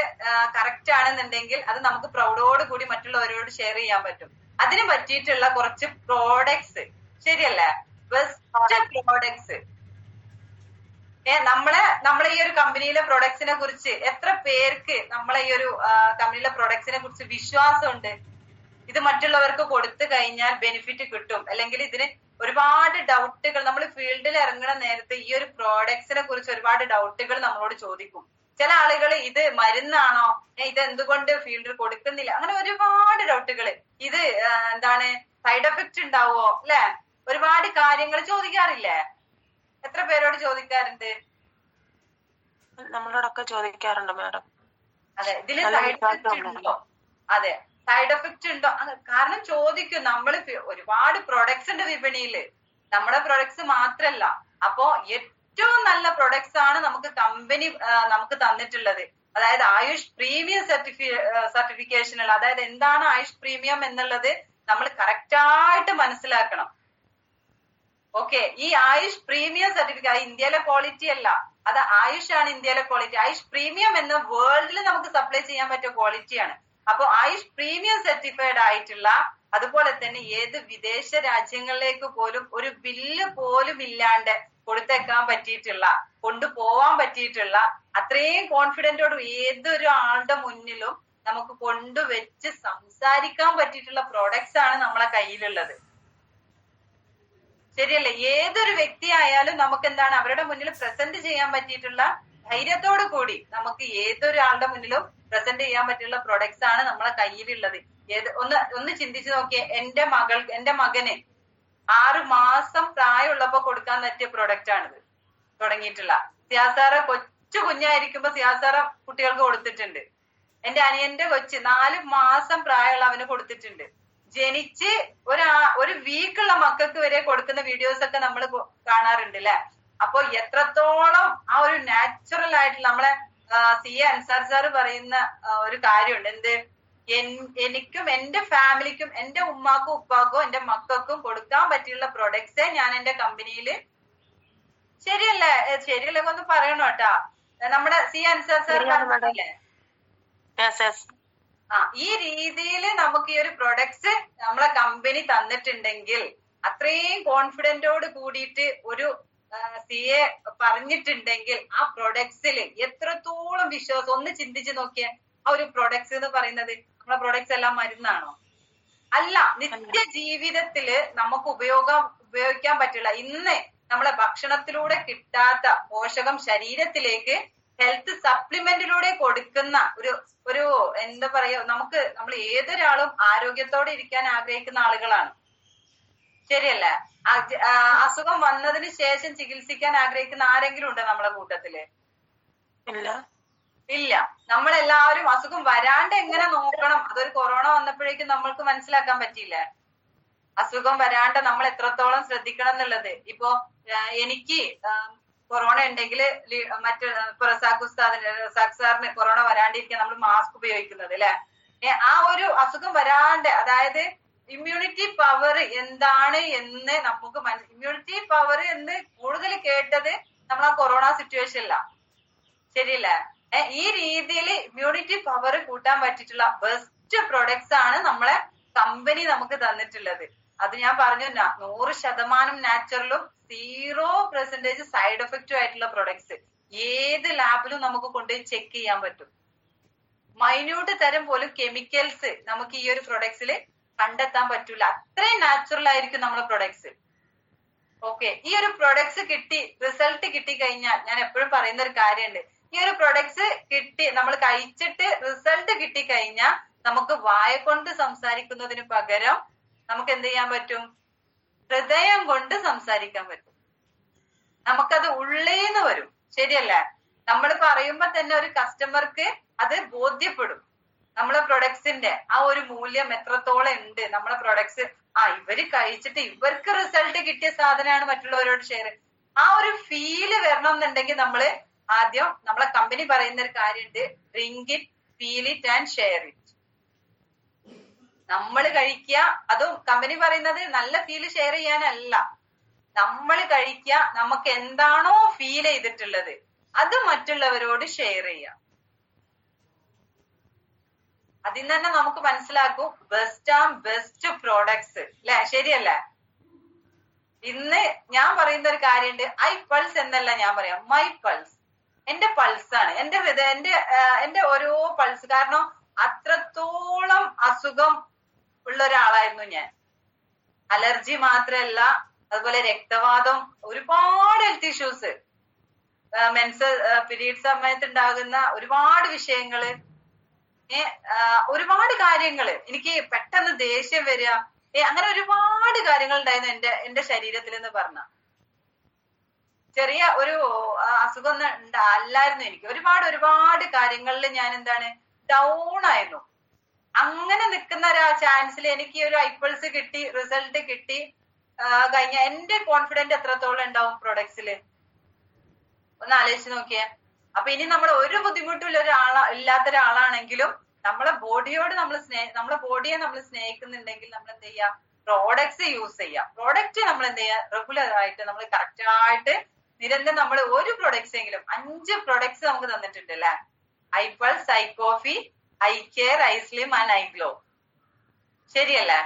[SPEAKER 1] കറക്റ്റ് ആണെന്നുണ്ടെങ്കിൽ അത് നമുക്ക് പ്രൗഡോട് കൂടി മറ്റുള്ളവരോട് ഷെയർ ചെയ്യാൻ പറ്റും. അതിന് പറ്റിയിട്ടുള്ള കുറച്ച് പ്രോഡക്ട്സ്, ശരിയല്ലേ? Best products. നമ്മളെ ഈ ഒരു കമ്പനിയിലെ പ്രൊഡക്ട്സിനെ കുറിച്ച് എത്ര പേർക്ക് നമ്മളെ ഈ ഒരു കമ്പനിയിലെ പ്രൊഡക്ട്സിനെ കുറിച്ച് വിശ്വാസമുണ്ട്? ഇത് മറ്റുള്ളവർക്ക് കൊടുത്തു കഴിഞ്ഞാൽ ബെനിഫിറ്റ് കിട്ടും, അല്ലെങ്കിൽ ഇതിന് ഒരുപാട് ഡൗട്ടുകൾ, നമ്മൾ ഫീൽഡിൽ ഇറങ്ങുന്ന നേരത്തെ ഈ ഒരു പ്രോഡക്ട്സിനെ കുറിച്ച് ഒരുപാട് ഡൗട്ടുകൾ നമ്മളോട് ചോദിക്കും. ചില ആളുകൾ ഇത് മരുന്നാണോ, ഇത് എന്തുകൊണ്ട് ഫീൽഡിൽ കൊടുക്കുന്നില്ല, അങ്ങനെ ഒരുപാട് ഡൗട്ടുകൾ. ഇത് എന്താണ്, സൈഡ് എഫക്റ്റ് ഉണ്ടാവോ, അല്ലെ? ഒരുപാട് കാര്യങ്ങൾ ചോദിക്കാറില്ലേ? എത്ര പേരോട് ചോദിക്കാറുണ്ട്?
[SPEAKER 2] നമ്മളോടൊക്കെ ചോദിക്കാറുണ്ട് മാഡം.
[SPEAKER 1] അതെ, ഇതില് സൈഡ് എഫക്റ്റ് ഉണ്ടോ? അതെ, സൈഡ് എഫക്റ്റ് ഉണ്ടോ? കാരണം ചോദിക്കും. നമ്മൾ ഒരുപാട് പ്രൊഡക്ട്സ് ഉണ്ട് വിപണിയില്, നമ്മുടെ പ്രൊഡക്ട്സ് മാത്രല്ല. അപ്പോ ഏറ്റവും നല്ല പ്രൊഡക്ട്സ് ആണ് നമുക്ക് കമ്പനി നമുക്ക് തന്നിട്ടുള്ളത്. അതായത് ആയുഷ് പ്രീമിയം സർട്ടിഫിക്കേഷനുള്ള, അതായത് എന്താണ് ആയുഷ് പ്രീമിയം എന്നുള്ളത് നമ്മൾ കറക്റ്റ് ആയിട്ട് മനസ്സിലാക്കണം. ഓക്കെ, ഈ ആയുഷ് പ്രീമിയം സർട്ടിഫിക്കറ്റ് ഇന്ത്യയിലെ ക്വാളിറ്റി അല്ല, അത് ആയുഷ് ആണ് ഇന്ത്യയിലെ ക്വാളിറ്റി. ആയുഷ് പ്രീമിയം എന്ന വേൾഡിൽ നമുക്ക് സപ്ലൈ ചെയ്യാൻ പറ്റിയ ക്വാളിറ്റിയാണ്. അപ്പൊ ആയുഷ് പ്രീമിയം സർട്ടിഫൈഡ് ആയിട്ടുള്ള, അതുപോലെ തന്നെ ഏത് വിദേശ രാജ്യങ്ങളിലേക്ക് പോലും ഒരു ബില്ല് പോലും ഇല്ലാണ്ട് കൊടുത്തേക്കാൻ പറ്റിയിട്ടുള്ള, കൊണ്ടുപോവാൻ പറ്റിയിട്ടുള്ള, അത്രയും കോൺഫിഡന്റോട് ഏതൊരു ആളുടെ മുന്നിലും നമുക്ക് കൊണ്ടുവച്ച് സംസാരിക്കാൻ പറ്റിയിട്ടുള്ള പ്രോഡക്ട്സ് ആണ് നമ്മളെ കയ്യിലുള്ളത്. ശരിയല്ലേ? ഏതൊരു വ്യക്തി ആയാലും നമുക്ക് എന്താണ് അവരുടെ മുന്നിൽ പ്രസന്റ് ചെയ്യാൻ പറ്റിയിട്ടുള്ള ധൈര്യത്തോടു കൂടി നമുക്ക് ഏതൊരാളുടെ മുന്നിലും പ്രസന്റ് ചെയ്യാൻ പറ്റിയുള്ള പ്രൊഡക്ട്സ് ആണ് നമ്മളെ കയ്യിലുള്ളത്. ഒന്ന് ചിന്തിച്ചു നോക്കിയേ, എന്റെ മകന് 6 മാസം പ്രായമുള്ളപ്പോ കൊടുക്കാൻ പറ്റിയ പ്രൊഡക്റ്റ് ആണിത്. തുടങ്ങിയിട്ടുള്ള. സിയാസാറ കൊച്ചു കുഞ്ഞായിരിക്കുമ്പോ സിയാസാറ കുട്ടികൾക്ക് കൊടുത്തിട്ടുണ്ട്. എന്റെ അനിയന്റെ കൊച്ച് 4 മാസം പ്രായമുള്ള അവന് കൊടുത്തിട്ടുണ്ട്. ജനിച്ച് ഒരു വീക്കുള്ള മക്കൾക്ക് വരെ കൊടുക്കുന്ന വീഡിയോസ് ഒക്കെ നമ്മൾ കാണാറുണ്ട് അല്ലെ. അപ്പൊ എത്രത്തോളം ആ ഒരു നാച്ചുറൽ ആയിട്ട് നമ്മളെ സി എ അൻസാർ സാറ് പറയുന്ന ഒരു കാര്യമുണ്ട്. എന്ത്, എനിക്കും എന്റെ ഫാമിലിക്കും എന്റെ ഉമ്മാക്കും ഉപ്പാക്കും എന്റെ മക്കൾക്കും കൊടുക്കാൻ പറ്റിയുള്ള പ്രൊഡക്ട്സേ ഞാൻ എന്റെ കമ്പനിയില്, ശരിയല്ലേ? ശരിയല്ലേ ഒന്ന് പറയണോ കേട്ടാ. നമ്മുടെ സി അൻസാർ സാർ പറഞ്ഞില്ലേ, ഈ രീതിയിൽ നമുക്ക് ഈ ഒരു പ്രൊഡക്ട്സ് നമ്മളെ കമ്പനി തന്നിട്ടുണ്ടെങ്കിൽ, അത്രയും കോൺഫിഡന്റോട് കൂടിയിട്ട് ഒരു സി എ പറഞ്ഞിട്ടുണ്ടെങ്കിൽ ആ പ്രൊഡക്ട്സിൽ എത്രത്തോളം വിശ്വാസം, ഒന്ന് ചിന്തിച്ച് നോക്കിയേ. ആ ഒരു പ്രൊഡക്ട്സ് എന്ന് പറയുന്നത് നമ്മളെ പ്രൊഡക്ട്സ് എല്ലാം മരുന്നാണോ? അല്ല. നിത്യ ജീവിതത്തില് നമുക്ക് ഉപയോഗിക്കാൻ പറ്റില്ല. ഇന്ന് നമ്മളെ ഭക്ഷണത്തിലൂടെ കിട്ടാത്ത പോഷകം ശരീരത്തിലേക്ക് ഹെൽത്ത് സപ്ലിമെന്റിലൂടെ കൊടുക്കുന്ന ഒരു എന്താ പറയാ, നമ്മൾ ഏതൊരാളും ആരോഗ്യത്തോടെ ഇരിക്കാൻ ആഗ്രഹിക്കുന്ന ആളുകളാണ്, ശരിയല്ലേ? അസുഖം വന്നതിന് ശേഷം ചികിത്സിക്കാൻ ആഗ്രഹിക്കുന്ന ആരെങ്കിലും ഉണ്ടോ നമ്മളെ കൂട്ടത്തില്? ഇല്ല. നമ്മളെല്ലാവരും അസുഖം വരാണ്ട് എങ്ങനെ നോക്കണം, അതൊരു കൊറോണ വന്നപ്പോഴേക്കും നമ്മൾക്ക് മനസ്സിലാക്കാൻ പറ്റിയില്ലേ അസുഖം വരാണ്ട് നമ്മൾ എത്രത്തോളം ശ്രദ്ധിക്കണം എന്നുള്ളത്. ഇപ്പൊ എനിക്ക് കൊറോണ ഉണ്ടെങ്കിൽ മറ്റു റസാഖ് സാറിന് കൊറോണ വരാണ്ടിരിക്കാൻ നമ്മൾ മാസ്ക് ഉപയോഗിക്കുന്നത് അല്ലെ. ആ ഒരു അസുഖം വരാണ്ട്, അതായത് ഇമ്മ്യൂണിറ്റി പവർ എന്താണ് എന്ന് നമുക്ക് ഇമ്മ്യൂണിറ്റി പവർ എന്ന് കൂടുതൽ കേട്ടത് നമ്മൾ ആ കൊറോണ സിറ്റുവേഷനിലാണ്, ശരിയല്ലേ? ഈ രീതിയിൽ ഇമ്മ്യൂണിറ്റി പവർ കൂട്ടാൻ പറ്റിയിട്ടുള്ള ബെസ്റ്റ് പ്രൊഡക്ട്സ് ആണ് നമ്മളെ കമ്പനി നമുക്ക് തന്നിട്ടുള്ളത്. അത് ഞാൻ പറഞ്ഞു, 100% നാച്ചുറലും 0% സൈഡ് എഫക്റ്റും ആയിട്ടുള്ള പ്രൊഡക്ട്സ് ഏത് ലാബിലും നമുക്ക് കൊണ്ടുപോയി ചെക്ക് ചെയ്യാൻ പറ്റും. മൈന്യൂട്ട് തരം പോലും കെമിക്കൽസ് നമുക്ക് ഈ ഒരു പ്രൊഡക്ട്സിൽ കണ്ടെത്താൻ പറ്റൂല. അത്രയും നാച്ചുറൽ ആയിരിക്കും നമ്മളെ പ്രൊഡക്ട്സ്. ഓക്കെ, ഈ ഒരു പ്രൊഡക്ട്സ് റിസൾട്ട് കിട്ടി കഴിഞ്ഞാൽ, ഞാൻ എപ്പോഴും പറയുന്ന ഒരു കാര്യമുണ്ട്, ഈ ഒരു പ്രൊഡക്ട്സ് നമ്മൾ കഴിച്ചിട്ട് റിസൾട്ട് കിട്ടി കഴിഞ്ഞാൽ നമുക്ക് വായ കൊണ്ട് സംസാരിക്കുന്നതിന് പകരം നമുക്ക് എന്ത് ചെയ്യാൻ പറ്റും? ഹൃദയം കൊണ്ട് സംസാരിക്കാൻ പറ്റും. നമുക്കത് ഉള്ളേന്ന് വരും, ശരിയല്ലേ? നമ്മൾ പറയുമ്പോ തന്നെ ഒരു കസ്റ്റമർക്ക് അത് ബോധ്യപ്പെടും. നമ്മളെ പ്രൊഡക്ട്സിന്റെ ആ ഒരു മൂല്യം എത്രത്തോളം ഉണ്ട്. നമ്മളെ പ്രൊഡക്ട്സ് ഇവര് കഴിച്ചിട്ട് ഇവർക്ക് റിസൾട്ട് കിട്ടിയ സാധനമാണ് മറ്റുള്ളവരോട് ഷെയർ. ആ ഒരു ഫീല് വരണം എന്നുണ്ടെങ്കിൽ നമ്മള് ആദ്യം നമ്മളെ കമ്പനി പറയുന്ന ഒരു കാര്യമുണ്ട്, drink it, feel it and share it. നമ്മൾ കഴിക്കുക, അതും കമ്പനി പറയുന്നത് നല്ല ഫീല് ഷെയർ ചെയ്യാനല്ല, നമ്മൾ കഴിക്കുക, നമുക്ക് എന്താണോ ഫീൽ ചെയ്തിട്ടുള്ളത് അത് മറ്റുള്ളവരോട് ഷെയർ ചെയ്യാം. അതിൽ തന്നെ നമുക്ക് മനസ്സിലാക്കും ബെസ്റ്റ് പ്രോഡക്ട്സ് അല്ലെ, ശരിയല്ലേ? ഇന്ന് ഞാൻ പറയുന്ന ഒരു കാര്യമുണ്ട്, ഐ പൾസ് എന്നല്ല ഞാൻ പറയാം, മൈ പൾസ്. എന്റെ പൾസാണ്, എന്റെ ഹൃദയം, എന്റെ ഓരോ പൾസ്. കാരണം അത്രത്തോളം അസുഖം ഉള്ള ഒരാളായിരുന്നു ഞാൻ. അലർജി മാത്രല്ല, അതുപോലെ രക്തവാതം, ഒരുപാട് ഹെൽത്ത് ഇഷ്യൂസ്, പീരീഡ് സമയത്ത് ഉണ്ടാകുന്ന ഒരുപാട് വിഷയങ്ങള്, ഒരുപാട് കാര്യങ്ങള്, എനിക്ക് പെട്ടെന്ന് ദേഷ്യം വരിക, അങ്ങനെ ഒരുപാട് കാര്യങ്ങൾ ഉണ്ടായിരുന്നു എന്റെ ശരീരത്തിൽ എന്ന് പറഞ്ഞ. ചെറിയ ഒരു അസുഖം അല്ലായിരുന്നു എനിക്ക്. ഒരുപാട് കാര്യങ്ങളിൽ ഞാൻ ഡൗൺ ആയിരുന്നു. അങ്ങനെ നിൽക്കുന്ന ഒരു ചാൻസിൽ എനിക്ക് ഒരു ഐപ്പിൾസ് കിട്ടി, റിസൾട്ട് കിട്ടി കഴിഞ്ഞ എന്റെ കോൺഫിഡന്റ് എത്രത്തോളം ഉണ്ടാവും പ്രൊഡക്ട്സില്, ഒന്ന് ആലോചിച്ച് നോക്കിയേ. അപ്പൊ ഇനി നമ്മൾ ഒരു ബുദ്ധിമുട്ടും ഇല്ലാത്ത ഒരാളാണെങ്കിലും നമ്മളെ ബോഡിയോട് നമ്മളെ ബോഡിയെ നമ്മൾ സ്നേഹിക്കുന്നുണ്ടെങ്കിൽ നമ്മൾ എന്ത് ചെയ്യാം? പ്രോഡക്ട്സ് യൂസ് ചെയ്യാം. പ്രോഡക്റ്റ് നമ്മൾ എന്ത് ചെയ്യാം? റെഗുലർ ആയിട്ട് നമ്മൾ കറക്റ്റ് ആയിട്ട് നിരന്തരം നമ്മൾ ഒരു പ്രൊഡക്ട്സ് എങ്കിലും 5 പ്രൊഡക്ട്സ് നമുക്ക് തന്നിട്ടുണ്ട് അല്ലെ. IPulse, I coffee, I care, I slim and I glow, ശരിയല്ലേ?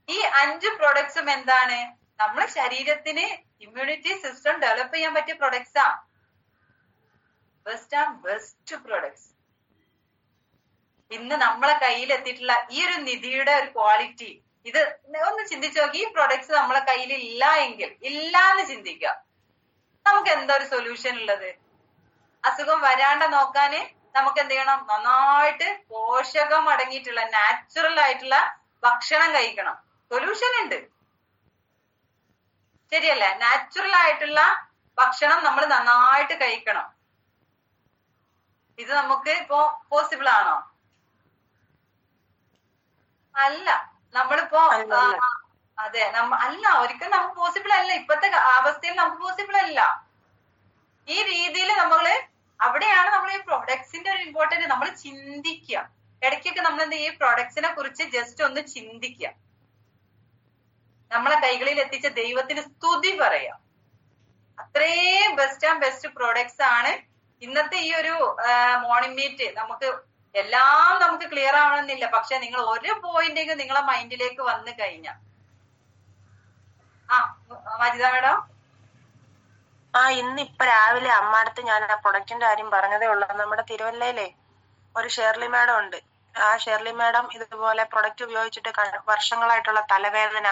[SPEAKER 1] ഈ 5 പ്രൊഡക്ട്സും എന്താണ്? നമ്മളെ ശരീരത്തിന് ഇമ്മ്യൂണിറ്റി സിസ്റ്റം ഡെവലപ്പ് ചെയ്യാൻ പറ്റിയ പ്രൊഡക്ട്സാ. Best products. ഇന്ന് നമ്മളെ കയ്യിൽ എത്തിയിട്ടുള്ള ഈ ഒരു നിധിയുടെ ഒരു ക്വാളിറ്റി, ഇത് ഒന്ന് ചിന്തിച്ചു നോക്കി. ഈ പ്രൊഡക്ട്സ് നമ്മളെ കയ്യിൽ ഇല്ല എങ്കിൽ, ഇല്ലാന്ന് ചിന്തിക്കുക, നമുക്ക് എന്താ ഒരു സൊല്യൂഷൻ ഉള്ളത്? അസുഖം വരാണ്ട് നോക്കാന് നമുക്ക് എന്ത് ചെയ്യണം? നന്നായിട്ട് പോഷകം അടങ്ങിയിട്ടുള്ള നാച്ചുറൽ ആയിട്ടുള്ള ഭക്ഷണം കഴിക്കണം. സൊല്യൂഷൻ ഉണ്ട്, ശരിയല്ലേ? നാച്ചുറൽ ആയിട്ടുള്ള ഭക്ഷണം നമ്മൾ നന്നായിട്ട് കഴിക്കണം. ഇത് നമുക്ക് ഇപ്പോ പോസിബിൾ ആണോ? അല്ല. നമ്മളിപ്പോ അതെ അല്ല, ഒരിക്കലും നമുക്ക് പോസിബിൾ അല്ല. ഇപ്പത്തെ അവസ്ഥയിൽ നമുക്ക് പോസിബിൾ അല്ല. ഈ രീതിയിൽ നമ്മള് അവിടെയാണ് നമ്മൾ ഈ പ്രൊഡക്ട്സിന്റെ ഒരു ഇമ്പോർട്ടന്റ്. നമ്മൾ ചിന്തിക്കുക. ഇടയ്ക്കൊക്കെ നമ്മൾ എന്ത് ഈ പ്രൊഡക്ട്സിനെ കുറിച്ച് ജസ്റ്റ് ഒന്ന് ചിന്തിക്കുക. നമ്മളെ കൈകളിൽ എത്തിച്ച ദൈവത്തിന് സ്തുതി പറയാം. അത്രയും ബെസ്റ്റ് പ്രൊഡക്ട്സ് ആണ്. ഇന്നത്തെ ഈ ഒരു മോർണിംഗ് മീറ്റ് നമുക്ക് എല്ലാം നമുക്ക് ക്ലിയർ ആവണമെന്നില്ല. പക്ഷെ നിങ്ങൾ ഒരു പോയിന്റെങ്കിലും നിങ്ങളെ മൈൻഡിലേക്ക് വന്നു കഴിഞ്ഞാൽ മജിത മേഡം.
[SPEAKER 2] ഇന്നിപ്പൊ രാവിലെ അമ്മാടത്ത് ഞാൻ ആ പ്രൊഡക്റ്റിന്റെ കാര്യം പറഞ്ഞതേ ഉള്ളൂ. നമ്മുടെ തിരുവല്ലയിലെ ഒരു ഷേർലി മാഡം ഉണ്ട്. ആ ഷേർലി മാഡം ഇതുപോലെ പ്രൊഡക്റ്റ് ഉപയോഗിച്ചിട്ട് വർഷങ്ങളായിട്ടുള്ള തലവേദന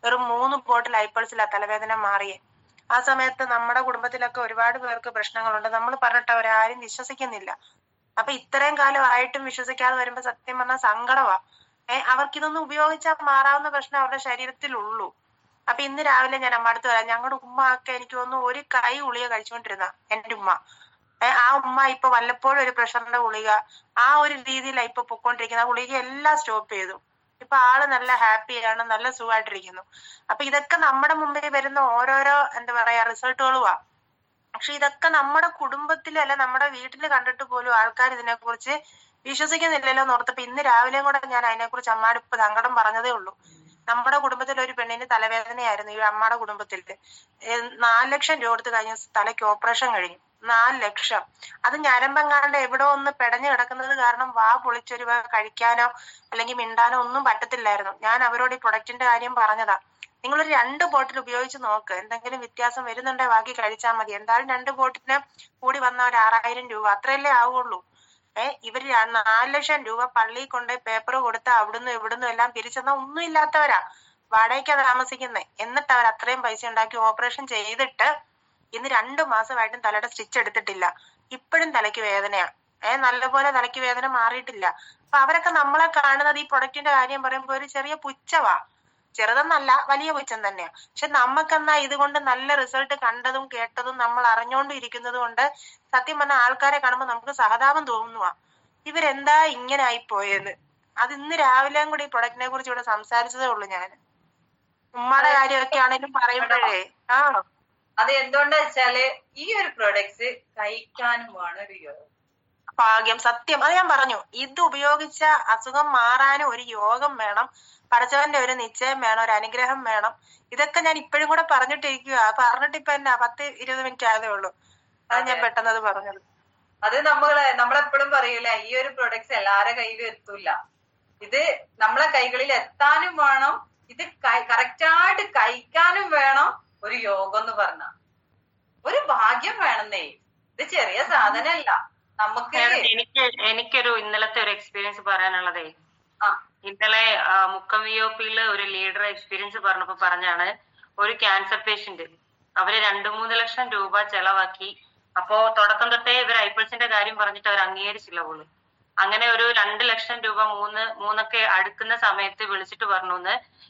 [SPEAKER 2] വെറും 3 ബോട്ടിൽ ഐപ്പിൾസിലാ തലവേദന മാറിയേ. ആ സമയത്ത് നമ്മുടെ കുടുംബത്തിലൊക്കെ ഒരുപാട് പേർക്ക് പ്രശ്നങ്ങളുണ്ട്. നമ്മൾ പറഞ്ഞിട്ട് അവരാരും വിശ്വസിക്കുന്നില്ല. അപ്പൊ ഇത്രയും കാലമായിട്ടും വിശ്വസിക്കാതെ വരുമ്പോ സത്യം പറഞ്ഞാൽ സങ്കടമാ. അവർക്കിതൊന്നും ഉപയോഗിച്ചാൽ മാറാവുന്ന പ്രശ്നം അവരുടെ ശരീരത്തിലുള്ളൂ. അപ്പൊ ഇന്ന് രാവിലെ ഞാൻ അമ്മടുത്ത് വരാം. ഞങ്ങളുടെ ഉമ്മ ഒക്കെ എനിക്ക് തോന്നുന്നു ഒരു കൈ ഗുളിക കഴിച്ചുകൊണ്ടിരുന്ന എന്റെ ഉമ്മ. ആ ഉമ്മ ഇപ്പൊ വല്ലപ്പോഴും ഒരു പ്രഷറിന്റെ ഗുളിക ആ ഒരു രീതിയിലാണ് ഇപ്പൊ പൊക്കോണ്ടിരിക്കുന്നത്. ആ ഗുളിക എല്ലാം സ്റ്റോപ്പ് ചെയ്തു. ഇപ്പൊ ആള് നല്ല ഹാപ്പിയാണ്, നല്ല സുഖമായിട്ടിരിക്കുന്നു. അപ്പൊ ഇതൊക്കെ നമ്മുടെ മുമ്പിൽ വരുന്ന ഓരോരോ എന്താ പറയാ റിസൾട്ടുകളുവാ. പക്ഷെ ഇതൊക്കെ നമ്മുടെ കുടുംബത്തിലല്ല നമ്മുടെ വീട്ടിൽ കണ്ടിട്ട് പോലും ആൾക്കാർ ഇതിനെ കുറിച്ച് വിശ്വസിക്കുന്നില്ലല്ലോ എന്ന് ഓർത്തപ്പോ ഇന്ന് രാവിലെയും കൂടെ ഞാൻ അതിനെക്കുറിച്ച് അമ്മാട് ഇപ്പൊ സങ്കടം പറഞ്ഞതേ ഉള്ളൂ. നമ്മുടെ കുടുംബത്തിൽ ഒരു പെണ്ണിന് തലവേദനയായിരുന്നു. ഈ അമ്മയുടെ കുടുംബത്തില് 4 ലക്ഷം രൂപ കൊടുത്ത് കഴിഞ്ഞ തലയ്ക്ക് ഓപ്പറേഷൻ കഴിഞ്ഞു. 4 ലക്ഷം. അത് ഞരമ്പെങ്ങാണ്ട് എവിടെ ഒന്ന് പെടഞ്ഞു കിടക്കുന്നത് കാരണം വാ പൊളിച്ചൊരു കഴിക്കാനോ അല്ലെങ്കിൽ മിണ്ടാനോ ഒന്നും പറ്റത്തില്ലായിരുന്നു. ഞാൻ അവരോട് ഈ പ്രൊഡക്റ്റിന്റെ കാര്യം പറഞ്ഞതാ. നിങ്ങളൊരു 2 ബോട്ടിൽ ഉപയോഗിച്ച് നോക്ക്. എന്തെങ്കിലും വ്യത്യാസം വരുന്നുണ്ടെങ്കിൽ ബാക്കി കഴിച്ചാൽ മതി. എന്തായാലും 2 ബോട്ടിന് കൂടി വന്ന ഒരു 6000 രൂപ അത്രയല്ലേ ആവുള്ളൂ. ഇവര് 4 ലക്ഷം രൂപ പള്ളിയിൽ കൊണ്ട് പേപ്പർ കൊടുത്ത് അവിടുന്ന് ഇവിടുന്ന് എല്ലാം പിരിച്ചെന്നാ ഒന്നും ഇല്ലാത്തവരാ, വാടകയ്ക്കാ താമസിക്കുന്നേ. എന്നിട്ട് അവർ അത്രയും പൈസ ഉണ്ടാക്കി ഓപ്പറേഷൻ ചെയ്തിട്ട് ഇന്ന് 2 മാസമായിട്ടും തലയുടെ സ്റ്റിച്ച് എടുത്തിട്ടില്ല. ഇപ്പോഴും തലയ്ക്ക് വേദനയാ. നല്ലപോലെ തലയ്ക്ക് വേദന മാറിയിട്ടില്ല. അപ്പൊ അവരൊക്കെ നമ്മളെ കാണുന്നത് ഈ പ്രൊഡക്റ്റിന്റെ കാര്യം പറയുമ്പോ ഒരു ചെറിയ പുച്ഛവാ. ചെറുതെന്നല്ല, വലിയ പുച്ഛം തന്നെയാ. പക്ഷെ നമുക്കെന്നാ ഇതുകൊണ്ട് നല്ല റിസൾട്ട് കണ്ടതും കേട്ടതും നമ്മൾ അറിഞ്ഞോണ്ടും ഇരിക്കുന്നത് കൊണ്ട് സത്യം പറഞ്ഞ ആൾക്കാരെ കാണുമ്പോൾ നമുക്ക് സഹതാപം തോന്നുവാ. ഇവരെന്താ ഇങ്ങനെ ആയിപ്പോയെന്ന്. അത് ഇന്ന് രാവിലെയും കൂടി ഈ പ്രൊഡക്റ്റിനെ കുറിച്ച് ഇവിടെ സംസാരിച്ചതേ ഉള്ളൂ ഞാൻ. ഉമ്മയുടെ കാര്യമൊക്കെ ആണെങ്കിലും പറയുമ്പോഴേ
[SPEAKER 1] അത് എന്തുകൊണ്ടാ വെച്ചാല് ഈ ഒരു പ്രൊഡക്ട്സ് കഴിക്കാനുമാണ് ഒരു യോഗം.
[SPEAKER 2] ഭാഗ്യം. സത്യം. അത് ഞാൻ പറഞ്ഞു. ഇത് ഉപയോഗിച്ച അസുഖം മാറാനും ഒരു യോഗം വേണം, പടച്ചവന്റെ ഒരു നിശ്ചയം വേണം, ഒരു അനുഗ്രഹം വേണം. ഇതൊക്കെ ഞാൻ ഇപ്പോഴും കൂടെ പറഞ്ഞിട്ടിരിക്കുക. പറഞ്ഞിട്ട് ഇപ്പൊ എന്നാ 10-20 മിനിറ്റ് ആയതേ ഉള്ളൂ. അത് ഞാൻ പെട്ടെന്ന് അത് പറഞ്ഞത്.
[SPEAKER 1] അത് നമ്മളെപ്പോഴും പറയൂല, ഈ ഒരു പ്രൊഡക്ട്സ് എല്ലാരെ കയ്യിലും എത്തൂല. ഇത് നമ്മളെ കൈകളിൽ എത്താനും വേണം, ഇത് കറക്റ്റായിട്ട് കഴിക്കാനും വേണം. ഒരു യോഗം എന്ന് പറഞ്ഞ ഒരു ഭാഗ്യം വേണമെന്നേ. ഇത് ചെറിയ സാധനമല്ല. നമുക്ക്
[SPEAKER 2] എനിക്കൊരു ഇന്നലത്തെ ഒരു എക്സ്പീരിയൻസ് പറയാനുള്ളതേ. ഇന്നലെ മുക്കം വിഒപിയില് ഒരു ലീഡർ എക്സ്പീരിയൻസ് പറഞ്ഞപ്പോ പറഞ്ഞാണ്, ഒരു ക്യാൻസർ പേഷ്യന്റ് അവര് 2-3 ലക്ഷം രൂപ ചെലവാക്കി. അപ്പോ തുടക്കം തൊട്ടേ ഇവർ ഐപ്പിൾസിന്റെ കാര്യം പറഞ്ഞിട്ട് അവർ അംഗീകരിച്ചില്ല പോലും. അങ്ങനെ ഒരു 2 ലക്ഷം രൂപ 3 അടുക്കുന്ന സമയത്ത് വിളിച്ചിട്ട് പറഞ്ഞു,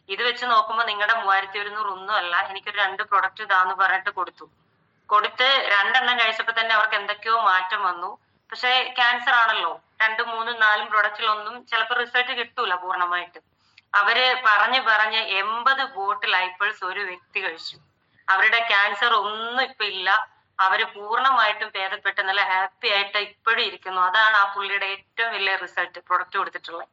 [SPEAKER 2] ഇത് വെച്ച് നോക്കുമ്പോ നിങ്ങളുടെ 3100 ഒന്നും അല്ല, എനിക്കൊരു 2 പ്രൊഡക്റ്റ് ഇതാന്ന് പറഞ്ഞിട്ട് കൊടുത്ത് 2 എണ്ണം കഴിച്ചപ്പോ തന്നെ അവർക്ക് എന്തൊക്കെയോ മാറ്റം വന്നു. പക്ഷെ ക്യാൻസർ ആണല്ലോ, 2, 3, 4 പ്രൊഡക്റ്റിലൊന്നും ചിലപ്പോൾ റിസൾട്ട് കിട്ടൂല പൂർണ്ണമായിട്ട്. അവര് പറഞ്ഞ് 80 ബോട്ടിൽ ഐപ്പിൾസ് ഒരു വ്യക്തി കഴിച്ചു. അവരുടെ ക്യാൻസർ ഒന്നും ഇപ്പൊ ഇല്ല. അവര് പൂർണ്ണമായിട്ടും ഭേദപ്പെട്ട് നല്ല ഹാപ്പി ആയിട്ട് ഇപ്പോഴും ഇരിക്കുന്നു. അതാണ് ആ പുള്ളിയുടെ ഏറ്റവും വലിയ റിസൾട്ട് പ്രൊഡക്റ്റ് കൊടുത്തിട്ടുള്ളത്.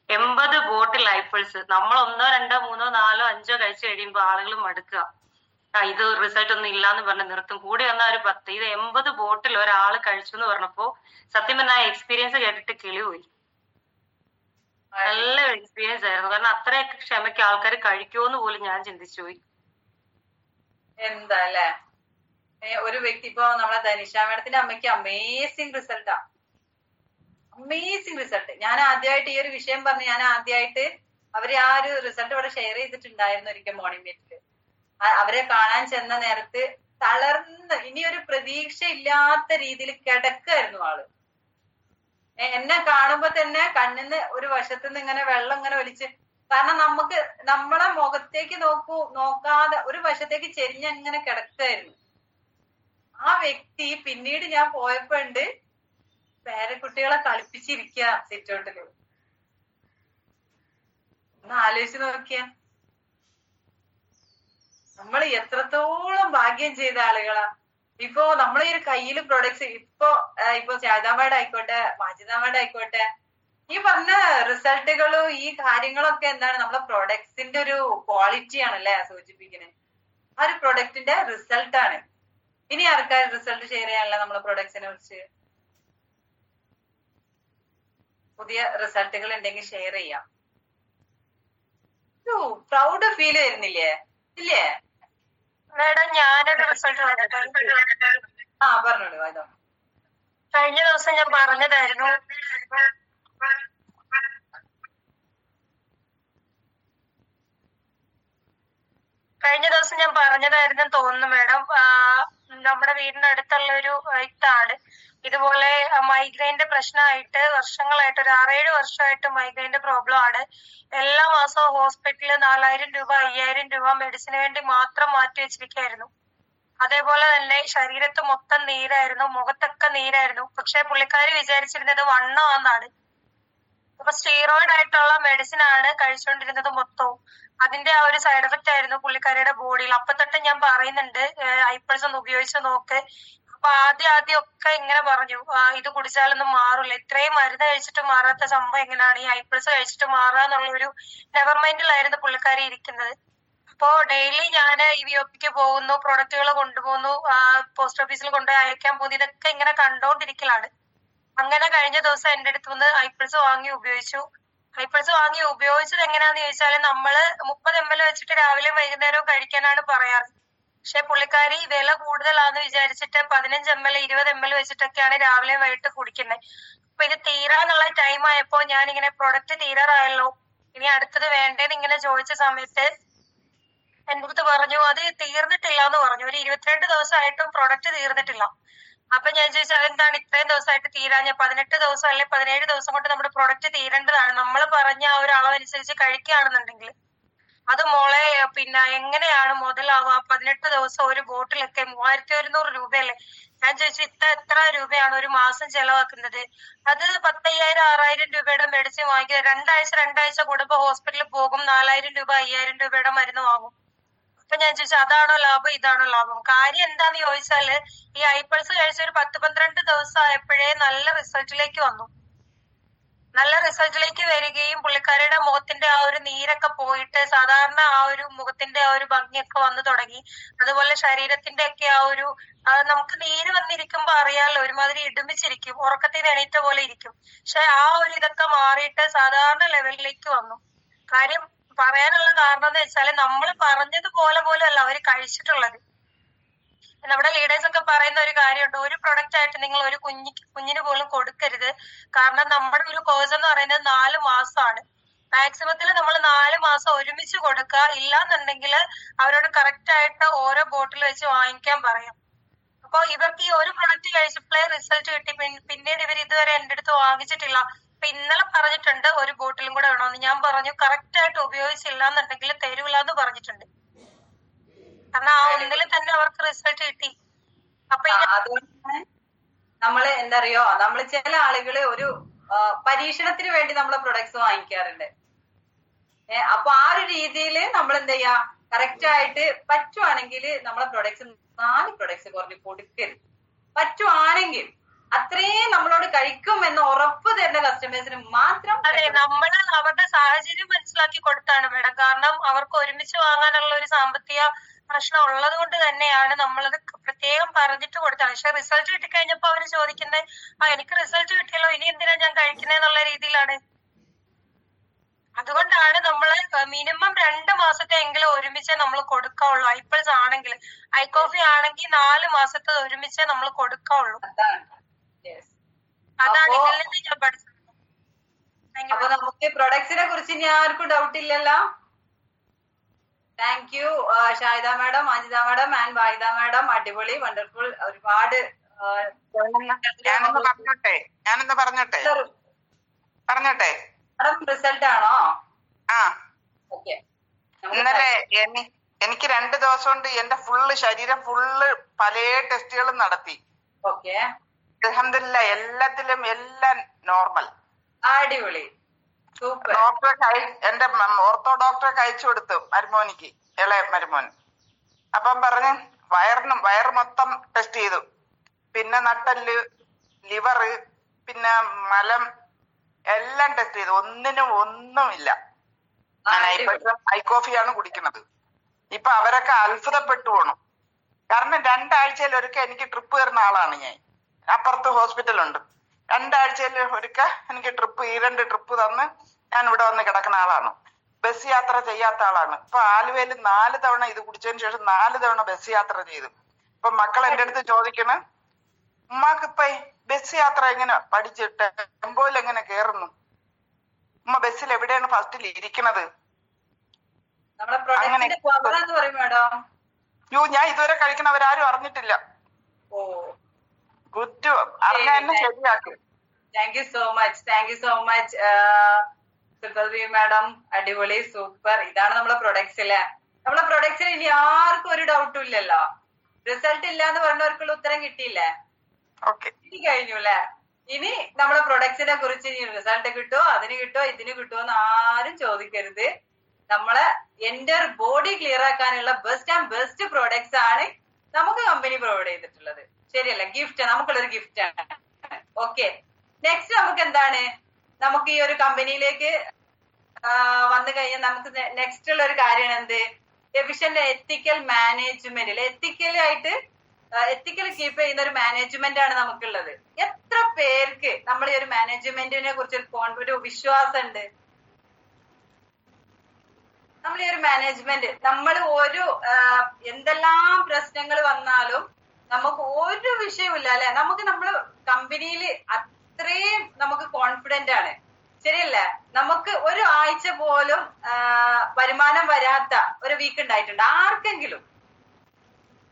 [SPEAKER 2] 80 ബോട്ടിൽ ഐപ്പിൾസ്. നമ്മൾ 1, 2, 3, 4, 5 കഴിച്ചു കഴിയുമ്പോൾ ആളുകൾ മടുക്കുക, ഇത് റിസൾട്ട് ഒന്നും ഇല്ലാന്ന് പറഞ്ഞ് നിർത്തും. കൂടി വന്നാൽ ഒരു 10. ഇത് 80 ബോട്ടിൽ ഒരാള് കഴിച്ചു എന്ന് പറഞ്ഞപ്പോ സത്യം പറഞ്ഞ എക്സ്പീരിയൻസ് കേട്ടിട്ട് കിളി പോയി. നല്ല എക്സ്പീരിയൻസ് ആയിരുന്നു. കാരണം അത്രയൊക്കെ ക്ഷമയ്ക്ക് ആൾക്കാർ കഴിക്കുമെന്ന് പോലും ഞാൻ ചിന്തിച്ചു പോയി.
[SPEAKER 1] എന്താ അല്ലേ, ഒരു വ്യക്തി ഇപ്പൊ നമ്മളെ ധനിഷ മേഡത്തിന്റെ അമ്മയ്ക്ക് അമേസിങ് റിസൾട്ടാ. Amazing result. ഞാൻ ആദ്യമായിട്ട് ഈ ഒരു വിഷയം പറഞ്ഞ് അവര് ആ ഒരു റിസൾട്ട് ഇവിടെ ഷെയർ ചെയ്തിട്ടുണ്ടായിരുന്നു ഒരിക്കൽ മോർണിംഗ് മീറ്റില്. അവരെ കാണാൻ ചെന്ന നേരത്ത് തളർന്ന് ഇനി ഒരു പ്രതീക്ഷ ഇല്ലാത്ത രീതിയിൽ കിടക്കായിരുന്നു ആള്. എന്നെ കാണുമ്പോ തന്നെ കണ്ണിന്ന് ഒരു വശത്തുനിന്ന് ഇങ്ങനെ വെള്ളം ഇങ്ങനെ ഒലിച്ച്, കാരണം നമുക്ക് നമ്മളെ മുഖത്തേക്ക് നോക്കാതെ ഒരു വശത്തേക്ക് ചെരിഞ്ഞങ്ങനെ കിടക്കായിരുന്നു. ആ വ്യക്തി പിന്നീട് ഞാൻ പോയപ്പോ ഉണ്ട് പേരക്കുട്ടികളെ കളിപ്പിച്ചിരിക്കുക സിറ്റൗട്ടില്. ഒന്ന് ആലോചിച്ച് നോക്കിയ നമ്മൾ എത്രത്തോളം ഭാഗ്യം ചെയ്ത ആളുകളാ. ഇപ്പൊ നമ്മളെ ഈ ഒരു കയ്യില് പ്രൊഡക്ട്സ് ഇപ്പൊ ശാരദാമ്മയുടെ ആയിക്കോട്ടെ, മാജിദാമ്മയുടെ ആയിക്കോട്ടെ, ഈ പറഞ്ഞ റിസൾട്ടുകളും ഈ കാര്യങ്ങളൊക്കെ എന്താണ് നമ്മളെ പ്രൊഡക്ട്സിന്റെ ഒരു ക്വാളിറ്റി ആണല്ലേ സൂചിപ്പിക്കുന്നത്. ആ ഒരു പ്രൊഡക്റ്റിന്റെ റിസൾട്ട് ആണ്. ഇനി ആർക്കാർ റിസൾട്ട് ഷെയർ ചെയ്യാനല്ല നമ്മളെ പ്രൊഡക്ട്സിനെ കുറിച്ച്? പുതിയ റിസൾട്ടുകൾ ഉണ്ടെങ്കിൽ ഷെയർ ചെയ്യാം. പ്രൗഡ് ഫീൽ വരുന്നില്ലേ? ഇല്ലേ
[SPEAKER 2] മേഡം? ഞാനൊരു റിസൾട്ട്
[SPEAKER 1] പറഞ്ഞോളൂ. അതോ
[SPEAKER 2] കഴിഞ്ഞ ദിവസം ഞാൻ പറഞ്ഞതായിരുന്നു. തോന്നുന്നു മേഡം. നമ്മുടെ വീടിന്റെ അടുത്തുള്ള ഒരു ഇത്താണ് ഇതുപോലെ മൈഗ്രെയിന്റെ പ്രശ്നമായിട്ട് വർഷങ്ങളായിട്ട്, ഒരു 6-7 വർഷമായിട്ട് മൈഗ്രെയിന്റെ പ്രോബ്ലം ആണ്. എല്ലാ മാസവും ഹോസ്പിറ്റലിൽ 4000 രൂപ 5000 രൂപ മെഡിസിന് വേണ്ടി മാത്രം മാറ്റി വെച്ചിരിക്കുകയായിരുന്നു. അതേപോലെ തന്നെ ശരീരത്ത് മൊത്തം നീരായിരുന്നു, മുഖത്തൊക്കെ നീരായിരുന്നു. പക്ഷെ പുള്ളിക്കാരി വിചാരിച്ചിരുന്നത് വണ്ണമാണെന്നാണ്. അപ്പൊ സ്റ്റീറോയിഡ് ആയിട്ടുള്ള മെഡിസിൻ ആണ് കഴിച്ചുകൊണ്ടിരുന്നത് മൊത്തവും. അതിന്റെ ആ ഒരു സൈഡ് എഫക്റ്റ് ആയിരുന്നു പുള്ളിക്കാരിയുടെ ബോഡിയിൽ. അപ്പൊ തൊട്ട് ഞാൻ പറയുന്നുണ്ട് ഐപ്പൾസ് ഒന്ന് ഉപയോഗിച്ച് നോക്ക്. അപ്പൊ ആദ്യം ഒക്കെ ഇങ്ങനെ പറഞ്ഞു, ഇത് കുടിച്ചാലൊന്നും മാറില്ല, ഇത്രയും മരുന്ന് കഴിച്ചിട്ട് മാറാത്ത സംഭവം എങ്ങനെയാണ് ഈ ഐപ്പൾസ് കഴിച്ചിട്ട് മാറുക എന്നുള്ളൊരു നെവർ മൈൻഡിലായിരുന്നു പുള്ളിക്കാരി ഇരിക്കുന്നത്. അപ്പോ ഡെയിലി ഞാൻ ഈ വിഒപിക്ക് പോകുന്നു, പ്രൊഡക്റ്റുകൾ കൊണ്ടുപോകുന്നു, പോസ്റ്റ് ഓഫീസിൽ കൊണ്ടുപോയി അയക്കാൻ പോകുന്നു, ഇതൊക്കെ ഇങ്ങനെ കണ്ടോണ്ടിരിക്കലാണ്. അങ്ങനെ കഴിഞ്ഞ ദിവസം എന്റെ അടുത്ത് നിന്ന് ഐപ്പിൾസ് വാങ്ങി ഉപയോഗിച്ചു. ഐപ്പിൾസ് വാങ്ങി ഉപയോഗിച്ചത് എങ്ങനെയാന്ന് ചോദിച്ചാല് നമ്മള് 30 ml വെച്ചിട്ട് രാവിലെയും വൈകുന്നേരവും കഴിക്കാനാണ് പറയാറ്. പക്ഷെ പുള്ളിക്കാരി വില കൂടുതലാന്ന് വിചാരിച്ചിട്ട് 15 ml 20 ml വെച്ചിട്ടൊക്കെയാണ് രാവിലെയും വൈകിട്ട് കുടിക്കുന്നത്. അപ്പൊ ഇത് തീരാനുള്ള ടൈം ആയപ്പോ ഞാൻ ഇങ്ങനെ പ്രൊഡക്റ്റ് തീരാറായല്ലോ, ഇനി അടുത്തത് വേണ്ടേന്ന് ഇങ്ങനെ ചോദിച്ച സമയത്ത് എന്റെ അടുത്ത് പറഞ്ഞു അത് തീർന്നിട്ടില്ല എന്ന് പറഞ്ഞു. ഒരു 22 ദിവസമായിട്ടും പ്രൊഡക്റ്റ് തീർന്നിട്ടില്ല. അപ്പൊ ഞാൻ ചോദിച്ചു അതെന്താണ് ഇത്രയും ദിവസമായിട്ട് തീരാഞ്ഞ? 18 ദിവസം അല്ലെ 17 ദിവസം കൊണ്ട് നമ്മുടെ പ്രൊഡക്റ്റ് തീരേണ്ടതാണ്. നമ്മൾ പറഞ്ഞ ആ ഒരു അളവനുസരിച്ച് കഴിക്കുകയാണെന്നുണ്ടെങ്കിൽ. അത് മോളെ പിന്നെ എങ്ങനെയാണ് മുതലാവുക? 18 ദിവസം ഒരു ബോട്ടിലൊക്കെ 3100 രൂപയല്ലേ? ഞാൻ ചോദിച്ചു എത്ര രൂപയാണ് ഒരു മാസം ചെലവാക്കുന്നത്? അത് 10,000 6000 രൂപയുടെ മെഡിസിൻ വാങ്ങിക്കുക. രണ്ടാഴ്ച കൂടുമ്പോ ഹോസ്പിറ്റലിൽ പോകും, 4000 രൂപ 5000 രൂപയുടെ മരുന്ന് വാങ്ങും. അപ്പൊ ഞാൻ ചോദിച്ചു അതാണോ ലാഭം ഇതാണോ ലാഭം? കാര്യം എന്താന്ന് ചോദിച്ചാല് ഈ ഐപ്പൾസ് കഴിച്ച ഒരു 10-12 ദിവസം ആയപ്പോഴേ നല്ല റിസൾട്ടിലേക്ക് വന്നു. നല്ല റിസൾട്ടിലേക്ക് വരികയും പുള്ളിക്കാരിയുടെ മുഖത്തിന്റെ ആ ഒരു നീരൊക്കെ പോയിട്ട് സാധാരണ ആ ഒരു മുഖത്തിന്റെ ആ ഒരു ഭംഗിയൊക്കെ വന്നു തുടങ്ങി. അതുപോലെ ശരീരത്തിന്റെ ഒക്കെ ആ ഒരു നമുക്ക് നീര് വന്നിരിക്കുമ്പോ അറിയാലോ, ഒരുമാതിരി ഇടുമിച്ചിരിക്കും, ഉറക്കത്തിൽ നിന്ന് എണീറ്റ പോലെ ഇരിക്കും. പക്ഷെ ആ ഒരു ഇതൊക്കെ മാറിയിട്ട് സാധാരണ ലെവലിലേക്ക് വന്നു. കാര്യം പറയാനുള്ള കാരണം എന്ന് വെച്ചാല് നമ്മൾ പറഞ്ഞതുപോലെ പോലും അല്ല അവര് കഴിച്ചിട്ടുള്ളത്. നമ്മുടെ ലീഡേഴ്സ് ഒക്കെ പറയുന്ന ഒരു കാര്യമുണ്ട്, ഒരു പ്രൊഡക്റ്റ് ആയിട്ട് നിങ്ങൾ ഒരു കുഞ്ഞിന് പോലും കൊടുക്കരുത്. കാരണം നമ്മുടെ ഒരു കോഴ്സ് എന്ന് പറയുന്നത് 4 മാസമാണ്. മാക്സിമത്തിൽ നമ്മൾ 4 മാസം ഒരുമിച്ച് കൊടുക്കുക. ഇല്ലാന്നുണ്ടെങ്കിൽ അവരോട് കറക്റ്റ് ആയിട്ട് ഓരോ ബോട്ടിൽ വെച്ച് വാങ്ങിക്കാൻ പറയാം. അപ്പൊ ഇവർക്ക് ഈ ഒരു പ്രൊഡക്റ്റ് കഴിച്ചപ്പോഴേ റിസൾട്ട് കിട്ടി. പിന്നീട് ഇവർ ഇതുവരെ എന്റെ അടുത്ത് വാങ്ങിച്ചിട്ടില്ല. അപ്പൊ ഇന്നലെ പറഞ്ഞിട്ടുണ്ട് ഒരു ബോട്ടിലും കൂടെ വേണമെന്ന്. ഞാൻ പറഞ്ഞു കറക്റ്റ് ആയിട്ട് ഉപയോഗിച്ചില്ല എന്നുണ്ടെങ്കിൽ തരൂല എന്ന് പറഞ്ഞിട്ടുണ്ട്. കാരണം ആ ഒന്നിൽ തന്നെ അവർക്ക് റിസൾട്ട് കിട്ടി. അപ്പൊ
[SPEAKER 1] അതുകൊണ്ട് നമ്മള് എന്താ അറിയോ, നമ്മള് ചില ആളുകള് ഒരു പരീക്ഷണത്തിന് വേണ്ടി നമ്മളെ പ്രൊഡക്ട്സ് വാങ്ങിക്കാറുണ്ട്. അപ്പൊ ആ ഒരു രീതിയിൽ നമ്മൾ എന്താ ചെയ്യാ, കറക്റ്റ് ആയിട്ട് പറ്റുവാണെങ്കിൽ നമ്മളെ പ്രൊഡക്ട്സ് 4 പ്രൊഡക്ട്സ് കുറഞ്ഞ് കൊടുക്കരുത്. പറ്റുവാണെങ്കിൽ അത്രയും നമ്മളോട് കഴിക്കും എന്ന് ഉറപ്പ് തരുന്ന കസ്റ്റമേഴ്സിന് മാത്രം.
[SPEAKER 2] അതെ, നമ്മള് അവരുടെ സാഹചര്യം മനസ്സിലാക്കി കൊടുത്താണ് മേഡം. കാരണം അവർക്ക് ഒരുമിച്ച് വാങ്ങാനുള്ള ഒരു സാമ്പത്തിക പ്രശ്നം ഉള്ളത് കൊണ്ട് തന്നെയാണ് നമ്മളത് പ്രത്യേകം പറഞ്ഞിട്ട് കൊടുത്തത്. പക്ഷെ റിസൾട്ട് കിട്ടിക്കഴിഞ്ഞപ്പോ അവര് ചോദിക്കുന്നത് എനിക്ക് റിസൾട്ട് കിട്ടിയല്ലോ, ഇനി എന്തിനാ ഞാൻ കഴിക്കുന്നതെന്നുള്ള രീതിയിലാണ്. അതുകൊണ്ടാണ് നമ്മള് മിനിമം 2 മാസത്തെയെങ്കിലും ഒരുമിച്ചേ നമ്മൾ കൊടുക്കാവുള്ളൂ. ഐപ്പിൾസ് ആണെങ്കിൽ, ഐകോഫി ആണെങ്കിൽ 4 മാസത്തെ ഒരുമിച്ചേ നമ്മൾ കൊടുക്കാവുള്ളൂ. അതാണ് ഇതിൽ നിന്ന് ഞാൻ പഠിച്ചത്.
[SPEAKER 1] അപ്പൊ നമുക്ക് പ്രൊഡക്ട്സിനെ കുറിച്ച് ഇനി ആർക്കും ഡൗട്ട് ഇല്ലല്ലോ? Thank you Shahida madam, Majida madam and Wahida madam. അടിപൊളി, വണ്ടർഫുൾ. ഒരുപാട്
[SPEAKER 3] ഞാനൊന്ന് പറഞ്ഞോട്ടെ
[SPEAKER 1] മാഡം റിസൾട്ട് ആണോ?
[SPEAKER 3] ഓക്കെ. ഇന്നലെ എനിക്ക് 2 ദിവസം കൊണ്ട് എന്റെ ശരീരം ഫുള്ള് പല ടെസ്റ്റുകളും നടത്തി.
[SPEAKER 1] ഓക്കെ,
[SPEAKER 3] അൽഹംദുലില്ലാ എല്ലാത്തിലും എല്ലാം നോർമൽ.
[SPEAKER 1] അടിപൊളി, സൂപ്പർ.
[SPEAKER 3] എന്റെ ഓർത്തോ ഡോക്ടറെ അയച്ചു കൊടുത്തു മരുമോനിക്ക്, ഇളയ മരുമോൻ. അപ്പം പറഞ്ഞ് വയറ് മൊത്തം ടെസ്റ്റ് ചെയ്തു. പിന്നെ നട്ടല്, ലിവറ്, പിന്നെ മലം എല്ലാം ടെസ്റ്റ് ചെയ്തു. ഒന്നുമില്ല. ഞാൻ ഐ കോഫിയാണ് കുടിക്കുന്നത്. ഇപ്പൊ അവരൊക്കെ അത്ഭുതപ്പെട്ടു പോണു. കാരണം 2 ആഴ്ചയിൽ ഒരിക്കൽ എനിക്ക് ട്രിപ്പ് തരുന്ന ആളാണ് ഞാൻ. അപ്പുറത്ത് ഹോസ്പിറ്റലുണ്ട്. 2 ആഴ്ചയിൽ ഒരിക്കൽ എനിക്ക് ഈ 2 ട്രിപ്പ് തന്ന് ഞാൻ ഇവിടെ വന്ന് കിടക്കുന്ന ആളാണ്. ബസ് യാത്ര ചെയ്യാത്ത ആളാണ്. ഇപ്പൊ ആലുവയിൽ 4 തവണ ഇത് കുടിച്ചതിന് ശേഷം 4 തവണ ബസ് യാത്ര ചെയ്തു. ഇപ്പൊ മക്കൾ എന്റെ അടുത്ത് ചോദിക്കണ്, ഉമ്മാക്കിപ്പ ബസ് യാത്ര എങ്ങനെ പഠിച്ചിട്ട് ടെമ്പോയിൽ എങ്ങനെ കേറുന്നു, ഉമ്മ ബസ്സിൽ എവിടെയാണ് ഫസ്റ്റിൽ ഇരിക്കണത്? ഞാൻ ഇതുവരെ കഴിക്കണവരാരും അറിഞ്ഞിട്ടില്ല. അറിഞ്ഞ ശരിയാക്കും.
[SPEAKER 1] Thank you so much Sugalvi madam. അടിപൊളി, സൂപ്പർ. ഇതാണ് നമ്മളെ പ്രൊഡക്ട്സ് അല്ലേ? നമ്മളെ പ്രൊഡക്ട്സിന് ഇനി ആർക്കും ഒരു ഡൗട്ടും ഇല്ലല്ലോ. റിസൾട്ട് ഇല്ല എന്ന് പറഞ്ഞവർക്കുള്ള ഉത്തരം കിട്ടിയില്ലേ? കിട്ടി കഴിഞ്ഞു അല്ലെ? ഇനി നമ്മളെ പ്രൊഡക്ട്സിനെ കുറിച്ച് ഇനി റിസൾട്ട് കിട്ടുമോ, അതിന് കിട്ടുമോ, ഇതിന് കിട്ടുമോ എന്ന് ആരും ചോദിക്കരുത്. നമ്മളെ എൻ്റർ ബോഡി ക്ലിയർ ആക്കാനുള്ള ബെസ്റ്റ് പ്രോഡക്ട്സ് ആണ് നമുക്ക് കമ്പനി പ്രൊവൈഡ് ചെയ്തിട്ടുള്ളത്. ശരിയല്ല? ഗിഫ്റ്റ്, നമുക്കുള്ളൊരു ഗിഫ്റ്റ് ആണ്. ഓക്കെ, നെക്സ്റ്റ് നമുക്ക് എന്താണ്, നമുക്ക് ഈ ഒരു കമ്പനിയിലേക്ക് വന്നു കഴിഞ്ഞാൽ നമുക്ക് നെക്സ്റ്റ് ഉള്ള ഒരു കാര്യമാണ് എന്ത്, എഫിഷ്യന്റ് എത്തിക്കൽ മാനേജ്മെന്റിൽ എത്തിക്കൽ കീപ്പ് ചെയ്യുന്ന ഒരു മാനേജ്മെന്റ് ആണ് നമുക്കുള്ളത്. എത്ര പേർക്ക് നമ്മൾ ഈ ഒരു മാനേജ്മെന്റിനെ കുറിച്ച് ഒരു വിശ്വാസം ഉണ്ട്? നമ്മൾ ഈ ഒരു മാനേജ്മെന്റ്, നമ്മൾ ഒരു എന്തെല്ലാം പ്രശ്നങ്ങൾ വന്നാലും നമുക്ക് ഒരു വിഷയമില്ല അല്ലെ? നമ്മള് കമ്പനിയിൽ അത്രയും നമുക്ക് കോൺഫിഡന്റ് ആണ്. ശരിയല്ലേ? നമുക്ക് ഒരു ആഴ്ച പോലും വരുമാനം വരാത്ത ഒരു വീക്ക് ഉണ്ടായിട്ടുണ്ട് ആർക്കെങ്കിലും?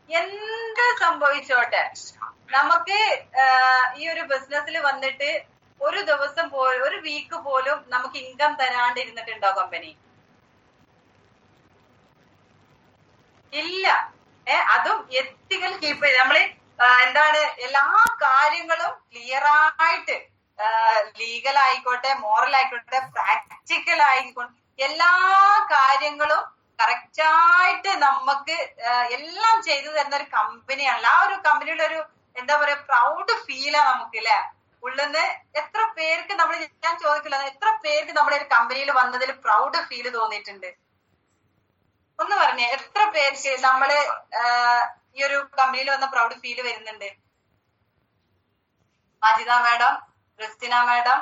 [SPEAKER 1] എന്ത് സംഭവിച്ചോട്ടെ, നമുക്ക് ഈ ഒരു ബിസിനസ്സിൽ വന്നിട്ട് ഒരു ദിവസം പോലും, ഒരു വീക്ക് പോലും നമുക്ക് ഇൻകം തരാണ്ടിരുന്നിട്ടുണ്ടോ കമ്പനി? ഇല്ല. അതും എത്തിക്കൽ കീപ്പ് ചെയ്ത് നമ്മള് എന്താണ്, എല്ലാ കാര്യങ്ങളും ക്ലിയർ ആയിട്ട്, ലീഗൽ ആയിക്കോട്ടെ, മോറൽ ആയിക്കോട്ടെ, പ്രാക്ടിക്കൽ ആയിക്കോട്ടെ, എല്ലാ കാര്യങ്ങളും കറക്റ്റ് ആയിട്ട് നമുക്ക് എല്ലാം ചെയ്തു തരുന്ന ഒരു കമ്പനിയാണല്ലോ. ആ ഒരു കമ്പനിയുടെ ഒരു എന്താ പറയാ, പ്രൗഡ് ഫീലാ നമുക്ക് അല്ലെ ഉള്ളിന്ന്. എത്ര പേർക്ക് ഞാൻ ചോദിക്കില്ല, എത്ര പേർക്ക് നമ്മുടെ ഒരു കമ്പനിയിൽ വന്നതിൽ പ്രൗഡ് ഫീല് തോന്നിയിട്ടുണ്ട്? ഒന്ന് പറഞ്ഞേ, എത്ര പേർക്ക് നമ്മള് ഈ ഒരു കമ്പനിയിൽ വന്ന പ്രൗഡ് ഫീല് വരുന്നുണ്ട്? Ajitha madam, Christina madam,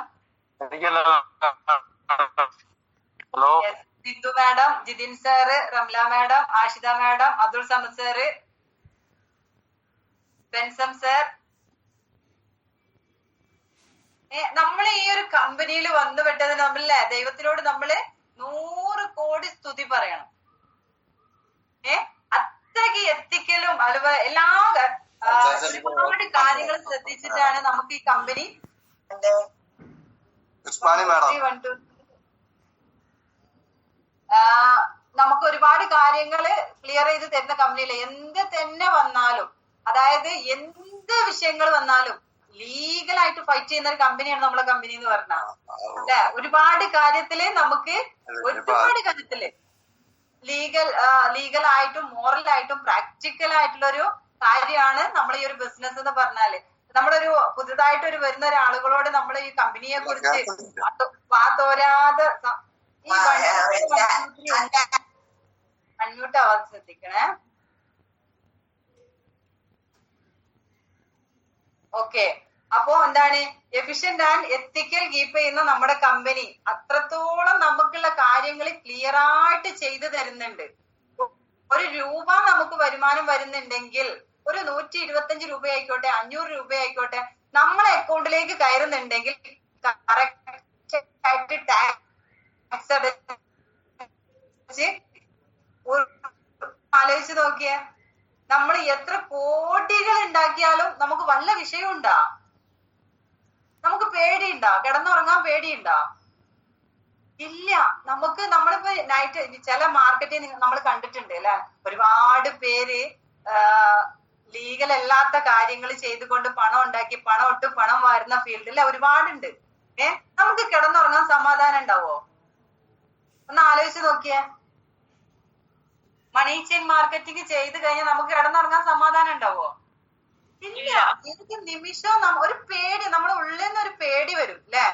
[SPEAKER 1] Sindhu madam, Jithin sir, Ramla madam, Ashitha madam, Abdul Samad sir, Bensam sir. നമ്മൾ ഈ ഒരു കമ്പനിയിൽ വന്നുപെട്ടത് നമ്മളെ ദൈവത്തിനോട് നമ്മള് 100 കോടി സ്തുതി പറയണം. അത്രയ്ക്ക് എത്തിക്കലും അതുപോലെ എല്ലാ ഒരുപാട് കാര്യങ്ങൾ ശ്രദ്ധിച്ചിട്ടാണ് നമുക്ക് ഈ കമ്പനി നമുക്ക് ഒരുപാട് കാര്യങ്ങള് ക്ലിയർ ചെയ്ത് തരുന്ന കമ്പനിയില്. എന്ത് തന്നെ വന്നാലും, അതായത് എന്ത് വിഷയങ്ങൾ വന്നാലും ലീഗലായിട്ട് ഫൈറ്റ് ചെയ്യുന്ന ഒരു കമ്പനിയാണ് നമ്മളെ കമ്പനി എന്ന് പറഞ്ഞാൽ അല്ലെ? ഒരുപാട് കാര്യത്തില് നമുക്ക് ലീഗലായിട്ടും മോറലായിട്ടും പ്രാക്ടിക്കൽ ആയിട്ടുള്ള ഒരു കാര്യമാണ് നമ്മൾ ഈ ഒരു ബിസിനസ് എന്ന് പറഞ്ഞാല്. നമ്മളൊരു പുതുതായിട്ട് വരുന്ന ഒരാളുകളോട് നമ്മൾ ഈ കമ്പനിയെ കുറിച്ച് വാതോരാതെ അൺമ്യൂട്ട് ആവാതെ ശ്രദ്ധിക്കണേ. ഓക്കെ, അപ്പോ എന്താണ്, എഫിഷ്യന്റ് ആൻഡ് എത്തിക്കൽ കീപ്പ് ചെയ്യുന്ന നമ്മുടെ കമ്പനി അത്രത്തോളം നമുക്കുള്ള കാര്യങ്ങൾ ക്ലിയർ ആയിട്ട് ചെയ്തു തരുന്നുണ്ട്. 1 രൂപ നമുക്ക് വരുമാനം വരുന്നുണ്ടെങ്കിൽ, ഒരു 125 രൂപ ആയിക്കോട്ടെ, 500 രൂപ ആയിക്കോട്ടെ, നമ്മളെ അക്കൗണ്ടിലേക്ക് കയറുന്നുണ്ടെങ്കിൽ കറക്റ്റ് ആയിട്ട് ടാക്സ് ആലോചിച്ച് നോക്കിയേ. നമ്മൾ എത്ര കോടികൾ ഉണ്ടാക്കിയാലും നമുക്ക് വല്ല വിഷയമുണ്ടാ? നമുക്ക് പേടിയുണ്ടോ? കിടന്നുറങ്ങാൻ പേടിയുണ്ടോ? ഇല്ല. നമ്മളിപ്പോ നൈറ്റ് ചില മാർക്കറ്റിൽ നമ്മൾ കണ്ടിട്ടുണ്ട് അല്ലെ, ഒരുപാട് പേര് ലീഗൽ അല്ലാത്ത കാര്യങ്ങൾ ചെയ്തുകൊണ്ട് പണം ഉണ്ടാക്കി പണം ഇട്ട് പണം വരുന്ന ഫീൽഡിൽ ഒരുപാടുണ്ട്. നമുക്ക് കിടന്നുറങ്ങാൻ സമാധാനം ഉണ്ടാവോ? ഒന്ന് ആലോചിച്ച് നോക്കിയേ. മണി ചെയിൻ മാർക്കറ്റിംഗ് ചെയ്ത് കഴിഞ്ഞാൽ നമുക്ക് കിടന്നുറങ്ങാൻ സമാധാനം ഉണ്ടാവോ? ഇല്ല. ഏത് നിമിഷവും ഒരു പേടി, നമ്മുടെ ഉള്ളിൽ നിന്ന് ഒരു പേടി വരും അല്ലേ?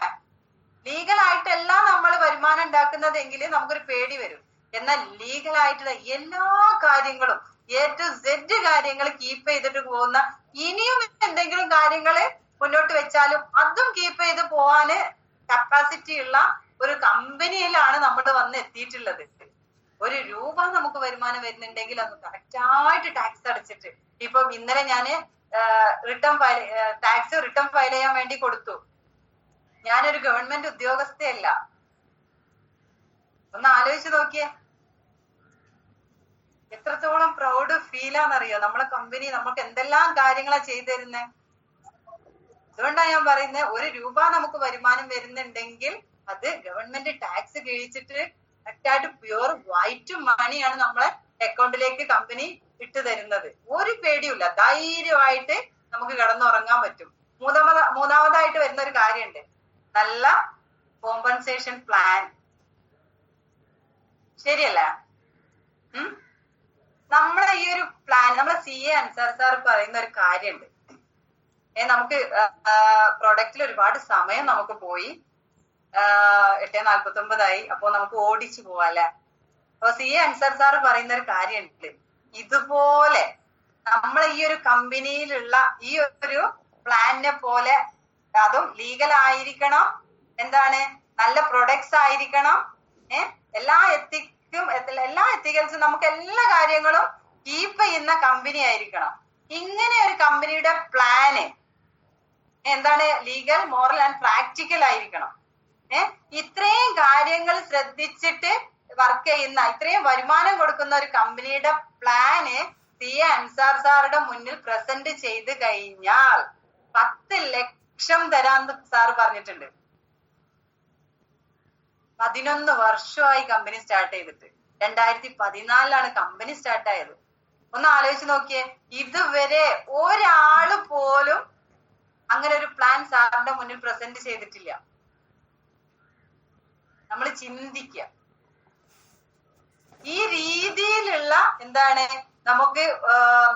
[SPEAKER 1] ലീഗലായിട്ടല്ല നമ്മൾ വരുമാനം ഉണ്ടാക്കുന്നതെങ്കിൽ നമുക്കൊരു പേടി വരും. എന്നാൽ ലീഗലായിട്ടുള്ള എല്ലാ കാര്യങ്ങളും A to Z കാര്യങ്ങൾ കീപ്പ് ചെയ്തിട്ട് പോകുന്ന, ഇനിയും എന്തെങ്കിലും കാര്യങ്ങള് മുന്നോട്ട് വെച്ചാലും അതും കീപ്പ് ചെയ്ത് പോവാന് കപ്പാസിറ്റി ഉള്ള ഒരു കമ്പനിയിലാണ് നമ്മൾ വന്ന് എത്തിയിട്ടുള്ളത്. ₹1 നമുക്ക് വരുമാനം വരുന്നുണ്ടെങ്കിൽ അത് കറക്റ്റായിട്ട് ടാക്സ് അടച്ചിട്ട്, ഇപ്പം ഇന്നലെ ഞാന് ടാക്സ് റിട്ടേൺ ഫയൽ ചെയ്യാൻ വേണ്ടി കൊടുത്തു. ഞാനൊരു ഗവൺമെന്റ് ഉദ്യോഗസ്ഥയല്ല. ഒന്ന് ആലോചിച്ച് നോക്കിയേ, എത്രത്തോളം പ്രൗഡ് ഫീലാന്നറിയോ നമ്മളെ കമ്പനി നമുക്ക് എന്തെല്ലാം കാര്യങ്ങളാ ചെയ്തു തരുന്നേ. അതുകൊണ്ടാണ് ഞാൻ പറയുന്നത്, ₹1 നമുക്ക് വരുമാനം വരുന്നുണ്ടെങ്കിൽ അത് ഗവൺമെന്റ് ടാക്സ് കിഴിച്ചിട്ട് കറക്റ്റായിട്ട് പ്യുവർ വൈറ്റ് മണിയാണ് നമ്മളെ അക്കൗണ്ടിലേക്ക് കമ്പനി ഇട്ട് തരുന്നത്. ഒരു പേടിയുമില്ല, ധൈര്യമായിട്ട് നമുക്ക് കിടന്നുറങ്ങാൻ പറ്റും. മൂന്നാമതായിട്ട് വരുന്ന ഒരു കാര്യമുണ്ട്, നല്ല കോമ്പൻസേഷൻ പ്ലാൻ. ശരിയല്ല? നമ്മളെ ഈ ഒരു പ്ലാൻ, നമ്മളെ CA അൻസാർ സാർ പറയുന്ന ഒരു കാര്യമുണ്ട്. നമുക്ക് പ്രൊഡക്റ്റിൽ ഒരുപാട് സമയം നമുക്ക് പോയി, 8:49 അപ്പൊ നമുക്ക് ഓടിച്ചു പോവാല്ലേ. അപ്പൊ CA അൻസാർ സാർ പറയുന്ന ഒരു കാര്യമുണ്ട്, ഇതുപോലെ നമ്മളെ ഈ ഒരു കമ്പനിയിലുള്ള ഈ ഒരു പ്ലാനിനെ പോലെ, അതും ലീഗൽ ആയിരിക്കണം, എന്താണ് നല്ല പ്രൊഡക്ട്സ് ആയിരിക്കണം, എല്ലാ എത്തിക്കൽസും നമുക്ക് എല്ലാ കാര്യങ്ങളും കീപ്പ് ചെയ്യുന്ന കമ്പനി ആയിരിക്കണം. ഇങ്ങനെ ഒരു കമ്പനിയുടെ പ്ലാന് എന്താണ്, ലീഗൽ, മോറൽ ആൻഡ് പ്രാക്ടിക്കൽ ആയിരിക്കണം. ഇത്രയും കാര്യങ്ങൾ ശ്രദ്ധിച്ചിട്ട് വർക്ക് ചെയ്യുന്ന, ഇത്രയും വരുമാനം കൊടുക്കുന്ന ഒരു കമ്പനിയുടെ പ്ലാന് CA അൻസാർ സാറുടെ മുന്നിൽ പ്രസന്റ് ചെയ്ത് കഴിഞ്ഞാൽ 10 ലക്ഷം തരാന്ന് സാറ് പറഞ്ഞിട്ടുണ്ട്. 11 വർഷമായി കമ്പനി സ്റ്റാർട്ട് ചെയ്തിട്ട്. 2014 കമ്പനി സ്റ്റാർട്ട് ആയത്. ഒന്ന് ആലോചിച്ച് നോക്കിയേ, ഇതുവരെ ഒരാള് പോലും അങ്ങനെ ഒരു പ്ലാൻ സാറിന്റെ മുന്നിൽ പ്രസന്റ് ചെയ്തിട്ടില്ല. നമ്മൾ ചിന്തിക്കുക, ഈ രീതിയിലുള്ള എന്താണ് നമുക്ക്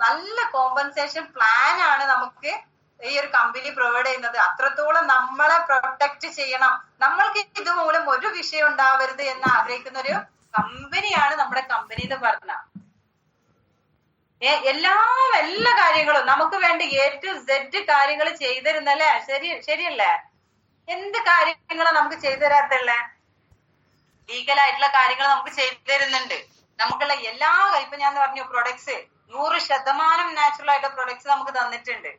[SPEAKER 1] നല്ല കോമ്പൻസേഷൻ പ്ലാൻ ആണ് നമുക്ക് ഈ ഒരു കമ്പനി പ്രൊവൈഡ് ചെയ്യുന്നത്. അത്രത്തോളം നമ്മളെ പ്രൊട്ടക്ട് ചെയ്യണം, നമ്മൾക്ക് ഇതുമൂലം ഒരു വിഷയം ഉണ്ടാവരുത് എന്ന് ആഗ്രഹിക്കുന്ന ഒരു കമ്പനിയാണ് നമ്മുടെ കമ്പനി എന്ന് പറഞ്ഞ. എല്ലാ കാര്യങ്ങളും നമുക്ക് വേണ്ടി A to Z കാര്യങ്ങൾ ചെയ്തിരുന്നല്ലേ? ശരിയല്ലേ? എന്ത് കാര്യങ്ങളാണ് നമുക്ക് ചെയ്തു തരാത്തുള്ളേ? ലീഗലായിട്ടുള്ള കാര്യങ്ങൾ നമുക്ക് ചെയ്തു തരുന്നുണ്ട്. നമുക്കുള്ള എല്ലാ, ഇപ്പൊ ഞാൻ പറഞ്ഞു പ്രൊഡക്ട്സ് 100% നാച്ചുറൽ ആയിട്ടുള്ള പ്രൊഡക്ട്സ് നമുക്ക് തന്നിട്ടുണ്ട്.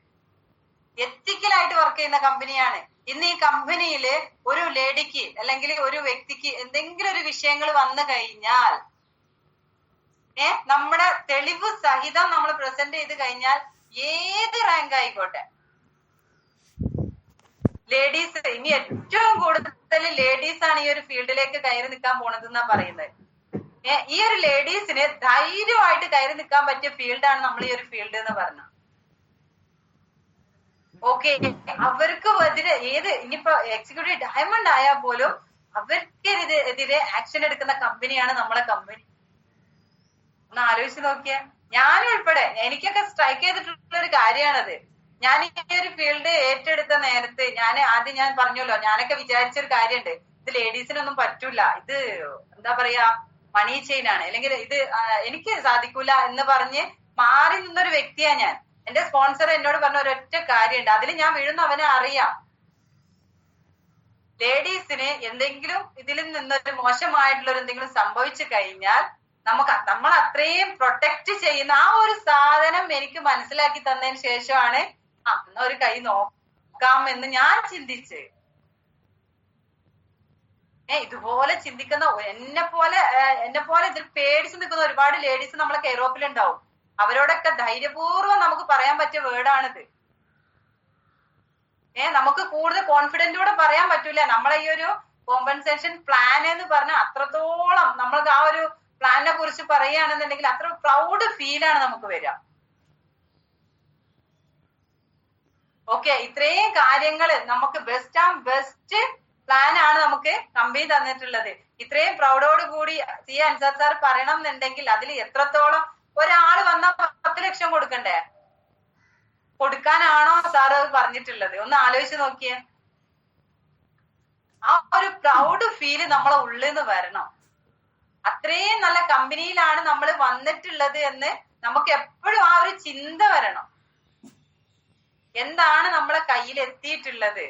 [SPEAKER 1] എത്തിക്കലായിട്ട് വർക്ക് ചെയ്യുന്ന കമ്പനിയാണ്. ഇന്ന് ഈ കമ്പനിയില് ഒരു ലേഡിക്ക് അല്ലെങ്കിൽ ഒരു വ്യക്തിക്ക് എന്തെങ്കിലും ഒരു വിഷയങ്ങൾ വന്നു കഴിഞ്ഞാൽ നമ്മുടെ തെളിവ് സഹിതം നമ്മൾ പ്രസന്റ് ചെയ്ത് കഴിഞ്ഞാൽ ഏത് റാങ്ക് ആയിക്കോട്ടെ, ലേഡീസ്, ഇനി ഏറ്റവും കൂടുതൽ ലേഡീസ് ആണ് ഈ ഒരു ഫീൽഡിലേക്ക് കയറി നിൽക്കാൻ പോണതെന്നാ പറയുന്നത്. ഈ ഒരു ലേഡീസിന് ധൈര്യമായിട്ട് കയറി നിൽക്കാൻ പറ്റിയ ഫീൽഡാണ് നമ്മൾ ഈ ഒരു ഫീൽഡ് എന്ന് പറഞ്ഞ. ഓക്കെ, അവർക്ക് എതിരെ ഇനിയിപ്പോ എക്സിക്യൂട്ടീവ് ഡയമണ്ട് ആയാൽ പോലും അവർക്കെതിരെ ആക്ഷൻ എടുക്കുന്ന കമ്പനിയാണ് നമ്മളെ കമ്പനി. ഒന്ന് ആലോചിച്ച് നോക്കിയേ. ഞാനും ഉൾപ്പെടെ എനിക്കൊക്കെ സ്ട്രൈക്ക് ചെയ്തിട്ടുള്ള ഒരു കാര്യമാണത്. ഞാൻ ഈ ഒരു ഫീൽഡ് ഏറ്റെടുത്ത നേരത്ത് ഞാൻ പറഞ്ഞല്ലോ, ഞാനൊക്കെ വിചാരിച്ചൊരു കാര്യമുണ്ട്, ഇത് ലേഡീസിനൊന്നും പറ്റൂല, ഇത് എന്താ പറയാ മണി ചെയിൻ ആണ്, അല്ലെങ്കിൽ ഇത് എനിക്ക് സാധിക്കൂല എന്ന് പറഞ്ഞ് മാറി നിന്നൊരു വ്യക്തിയാ ഞാൻ. എന്റെ സ്പോൺസർ എന്നോട് പറഞ്ഞ ഒരൊറ്റ കാര്യമുണ്ട്, അതിൽ ഞാൻ വീഴുന്ന അവനെ അറിയാം. ലേഡീസിന് എന്തെങ്കിലും ഇതിൽ നിന്നൊരു മോശമായിട്ടുള്ള എന്തെങ്കിലും സംഭവിച്ചു കഴിഞ്ഞാൽ നമ്മൾ അത്രയും പ്രൊട്ടക്ട് ചെയ്യുന്ന ആ ഒരു സാധനം എനിക്ക് മനസ്സിലാക്കി തന്നതിന് ശേഷമാണ് എന്നാ ഒരു കൈ നോക്കാം എന്ന് ഞാൻ ചിന്തിച്ച്. ഇതുപോലെ ചിന്തിക്കുന്ന എന്നെ പോലെ ഇതിൽ പേടിച്ച് നിൽക്കുന്ന ഒരുപാട് ലേഡീസ് നമ്മളെ കെയറോപ്പിലുണ്ടാവും. അവരോടൊക്കെ ധൈര്യപൂർവ്വം നമുക്ക് പറയാൻ പറ്റിയ വേർഡാണിത്. നമുക്ക് കൂടുതൽ കോൺഫിഡന്റോടെ പറയാൻ പറ്റൂല. നമ്മളെ ഈ ഒരു കോമ്പൻസേഷൻ പ്ലാൻ എന്ന് പറഞ്ഞാൽ അത്രത്തോളം നമ്മൾക്ക് ആ ഒരു പ്ലാനിനെ കുറിച്ച് പറയുകയാണെന്നുണ്ടെങ്കിൽ അത്ര പ്രൗഡ് ഫീലാണ് നമുക്ക് വരിക. ഓക്കെ, ഇത്രയും കാര്യങ്ങള് നമുക്ക് ബെസ്റ്റ് പ്ലാൻ ആണ് നമുക്ക് കമ്പനി തന്നിട്ടുള്ളത്. ഇത്രയും പ്രൗഡോട് കൂടി സി അൻസാർ സാർ പറയണം എന്നുണ്ടെങ്കിൽ അതിൽ എത്രത്തോളം ഒരാള് വന്നാൽ 10 ലക്ഷം കൊടുക്കണ്ടേ? കൊടുക്കാനാണോ സാറ് പറഞ്ഞിട്ടുള്ളത്? ഒന്ന് ആലോചിച്ച് നോക്കിയേ. ആ ഒരു പ്രൗഡ് ഫീല് നമ്മളെ ഉള്ളിൽ നിന്ന് വരണം. അത്രയും നല്ല കമ്പനിയിലാണ് നമ്മൾ വന്നിട്ടുള്ളത് എന്ന് നമുക്ക് എപ്പോഴും ആ ഒരു ചിന്ത വരണം. എന്താണ് നമ്മളെ കയ്യിൽ എത്തിയിട്ടുള്ളത്,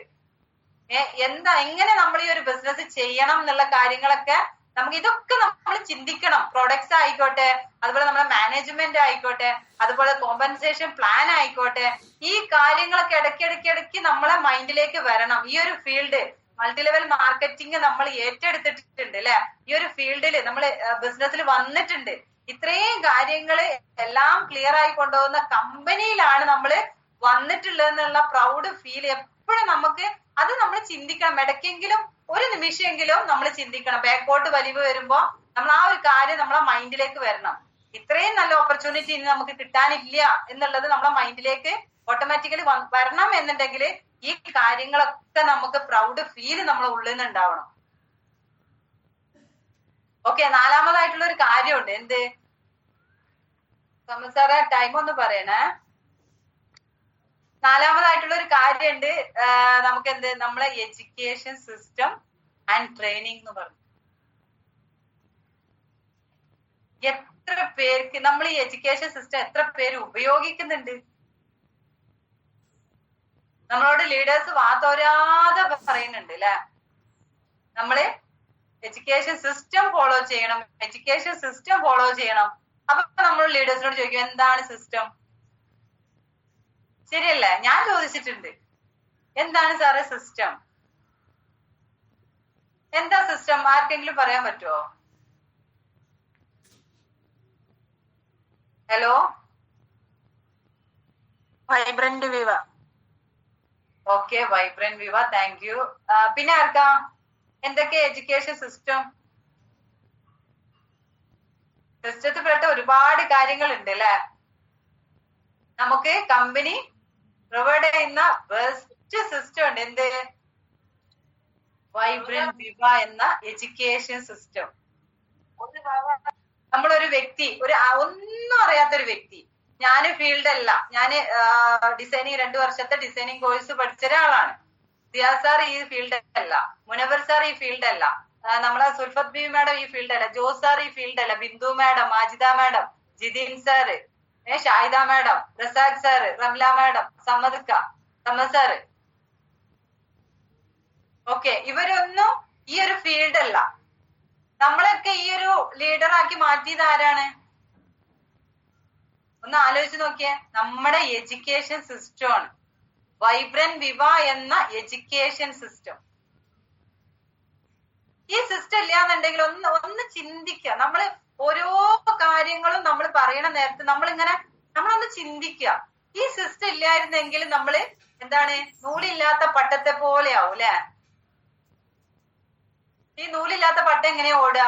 [SPEAKER 1] എങ്ങനെ നമ്മൾ ഈ ഒരു ബിസിനസ് ചെയ്യണം എന്നുള്ള കാര്യങ്ങളൊക്കെ നമുക്ക് ഇതൊക്കെ നമ്മൾ ചിന്തിക്കണം. പ്രൊഡക്ട്സ് ആയിക്കോട്ടെ, അതുപോലെ നമ്മുടെ മാനേജ്മെന്റ് ആയിക്കോട്ടെ, അതുപോലെ കോമ്പൻസേഷൻ പ്ലാൻ ആയിക്കോട്ടെ, ഈ കാര്യങ്ങളൊക്കെ ഇടയ്ക്കിടയ്ക്ക് നമ്മളെ മൈൻഡിലേക്ക് വരണം. ഈ ഒരു ഫീൽഡ് മൾട്ടി ലെവൽ മാർക്കറ്റിംഗ് നമ്മൾ ഏറ്റെടുത്തിട്ടുണ്ട് അല്ലെ? ഈ ഒരു ഫീൽഡിൽ നമ്മൾ ബിസിനസ്സിൽ വന്നിട്ടുണ്ട്. ഇത്രയും കാര്യങ്ങൾ എല്ലാം ക്ലിയർ ആയി കൊണ്ടുപോകുന്ന കമ്പനിയിലാണ് നമ്മൾ വന്നിട്ടുള്ളതെന്നുള്ള പ്രൗഡ് ഫീൽ എപ്പോഴും നമുക്ക് അത് നമ്മൾ ചിന്തിക്കണം. ഇടയ്ക്കെങ്കിലും ഒരു നിമിഷമെങ്കിലും നമ്മൾ ചിന്തിക്കണം. ബാക്കോട്ട് വലിവ് വരുമ്പോ നമ്മൾ ആ ഒരു കാര്യം നമ്മളെ മൈൻഡിലേക്ക് വരണം. ഇത്രയും നല്ല ഓപ്പർച്യൂണിറ്റി ഇനി നമുക്ക് കിട്ടാനില്ല എന്നുള്ളത് നമ്മളെ മൈൻഡിലേക്ക് ഓട്ടോമാറ്റിക്കലി വരണം എന്നുണ്ടെങ്കിൽ ഈ കാര്യങ്ങളൊക്കെ നമുക്ക് പ്രൗഡ് ഫീൽ നമ്മളെ ഉള്ളിൽ നിന്ന് ഉണ്ടാവണം. ഓക്കെ, നാലാമതായിട്ടുള്ള ഒരു കാര്യമുണ്ട്. എന്ത് സാറേ, ടൈം ഒന്ന് പറയണേ. നാലാമതായിട്ടുള്ള ഒരു കാര്യമുണ്ട്. നമുക്ക് എന്ത് നമ്മളെ എഡ്യൂക്കേഷൻ സിസ്റ്റം ആൻഡ് ട്രെയിനിങ് എന്ന് പറഞ്ഞു. എത്ര പേർക്ക് നമ്മൾ ഈ എഡ്യൂക്കേഷൻ സിസ്റ്റം എത്ര പേര് ഉപയോഗിക്കുന്നുണ്ട്? നമ്മളോട് ലീഡേഴ്സ് വാതോരാതെ പറയുന്നുണ്ട് അല്ലെ, നമ്മള് എഡ്യൂക്കേഷൻ സിസ്റ്റം ഫോളോ ചെയ്യണം, എഡ്യൂക്കേഷൻ സിസ്റ്റം ഫോളോ ചെയ്യണം. അപ്പൊ നമ്മൾ ലീഡേഴ്സിനോട് ചോദിക്കും എന്താണ് സിസ്റ്റം? ശരിയല്ലേ? ഞാൻ ചോദിച്ചിട്ടുണ്ട് എന്താണ് സാറേ സിസ്റ്റം, എന്താ സിസ്റ്റം? ആർക്കെങ്കിലും പറയാൻ പറ്റുമോ? ഹലോ,
[SPEAKER 2] വൈബ്രന്റ് വിവ.
[SPEAKER 1] ഓക്കെ, വൈബ്രന്റ് വിവ, താങ്ക് യു. പിന്നെ ആർക്കാ എന്തൊക്കെ എഡ്യൂക്കേഷൻ സിസ്റ്റം? സിസ്റ്റത്തിൽ പെട്ട ഒരുപാട് കാര്യങ്ങൾ ഉണ്ട് അല്ലെ? നമുക്ക് കമ്പനി പ്രൊവൈഡ് ചെയ്യുന്ന ബെസ്റ്റ് സിസ്റ്റം ഉണ്ട്. എന്ത്? വൈബ്രന്റ് വിവ എന്ന എഡ്യൂക്കേഷൻ സിസ്റ്റം. നമ്മളൊരു വ്യക്തി, ഒന്നും അറിയാത്തൊരു വ്യക്തി, ഞാന് ഫീൽഡ് അല്ല, ഞാന് ഡിസൈനിങ് 2 വർഷത്തെ ഡിസൈനിങ് കോഴ്സ് പഠിച്ച ഒരാളാണ്. സിയാസ് സാർ ഈ ഫീൽഡ് അല്ല, മുനവർ സാർ ഈ ഫീൽഡ് അല്ല, നമ്മളെ സുൽഫത്ത് ബി മാഡം ഈ ഫീൽഡ് അല്ല, ജോസ് സാർ ഈ ഫീൽഡ് അല്ല, Bindu madam, Majida madam, Jithin sir, Shahida madam, Razak sir, Ramla madam, Samad sir. Okay, ഇവരൊന്നും ഈ ഒരു ഫീൽഡ് അല്ല. നമ്മളൊക്കെ ഈ ഒരു ലീഡറാക്കി മാറ്റിയത് ആരാണ്? ഒന്ന് ആലോചിച്ച് നോക്കിയേ. നമ്മുടെ എഡ്യൂക്കേഷൻ സിസ്റ്റം ആണ് വൈബ്രന്റ് വിവ എന്ന എഡ്യൂക്കേഷൻ സിസ്റ്റം. ഈ സിസ്റ്റം ഇല്ലാന്നുണ്ടെങ്കിൽ ഒന്ന് ചിന്തിക്കുക. നമ്മള് ഓരോ കാര്യങ്ങളും നമ്മൾ പറയണ നേരത്ത് നമ്മളൊന്ന് ചിന്തിക്കുക. ഈ സിസ്റ്റം ഇല്ലായിരുന്നെങ്കിൽ നമ്മള് എന്താണ്, നൂലില്ലാത്ത പട്ടത്തെ പോലെ ആവും അല്ലെ? ഈ നൂലില്ലാത്ത പട്ട എങ്ങനെയാ ഓടുക?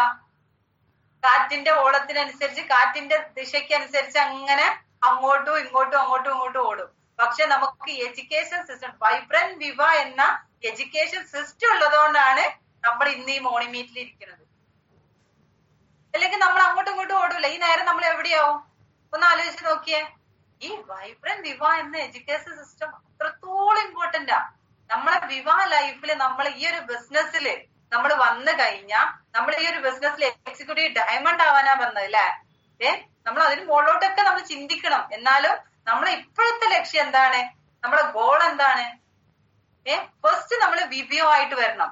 [SPEAKER 1] കാറ്റിന്റെ ഓളത്തിനനുസരിച്ച്, കാറ്റിന്റെ ദിശയ്ക്ക് അനുസരിച്ച് അങ്ങനെ അങ്ങോട്ടും ഇങ്ങോട്ടും ഓടും. പക്ഷെ നമുക്ക് എഡ്യൂക്കേഷൻ സിസ്റ്റം, വൈബ്രന്റ് വിവ എന്ന എഡ്യൂക്കേഷൻ സിസ്റ്റം ഉള്ളതുകൊണ്ടാണ് നമ്മൾ ഇന്ന് ഈ മോർണിംഗ് മീറ്റിൽ ഇരിക്കുന്നത്. അല്ലെങ്കിൽ നമ്മൾ അങ്ങോട്ടും ഇങ്ങോട്ടും ഓടൂല. ഈ നേരം നമ്മൾ എവിടെയാവും? ഒന്ന് ആലോചിച്ച് നോക്കിയേ. ഈ വൈബ്രന്റ് വിവ എന്ന എഡ്യൂക്കേഷൻ സിസ്റ്റം അത്രത്തോളം ഇമ്പോർട്ടന്റാ. നമ്മളെ വിവ ലൈഫിൽ നമ്മൾ ഈ ഒരു ബിസിനസ്സിൽ നമ്മൾ വന്നു കഴിഞ്ഞാൽ, നമ്മൾ ഈ ഒരു ബിസിനസ്സിൽ എക്സിക്യൂട്ടീവ് ഡയമണ്ട് ആവാനാ വന്നത് അല്ലെ? നമ്മൾ അതിന് മുകളിലോട്ടൊക്കെ നമ്മൾ ചിന്തിക്കണം. എന്നാലും നമ്മളെ ഇപ്പോഴത്തെ ലക്ഷ്യം എന്താണ്? നമ്മളെ ഗോൾ എന്താണ്? ഫസ്റ്റ് നമ്മൾ വിബിഒ ആയിട്ട് വരണം.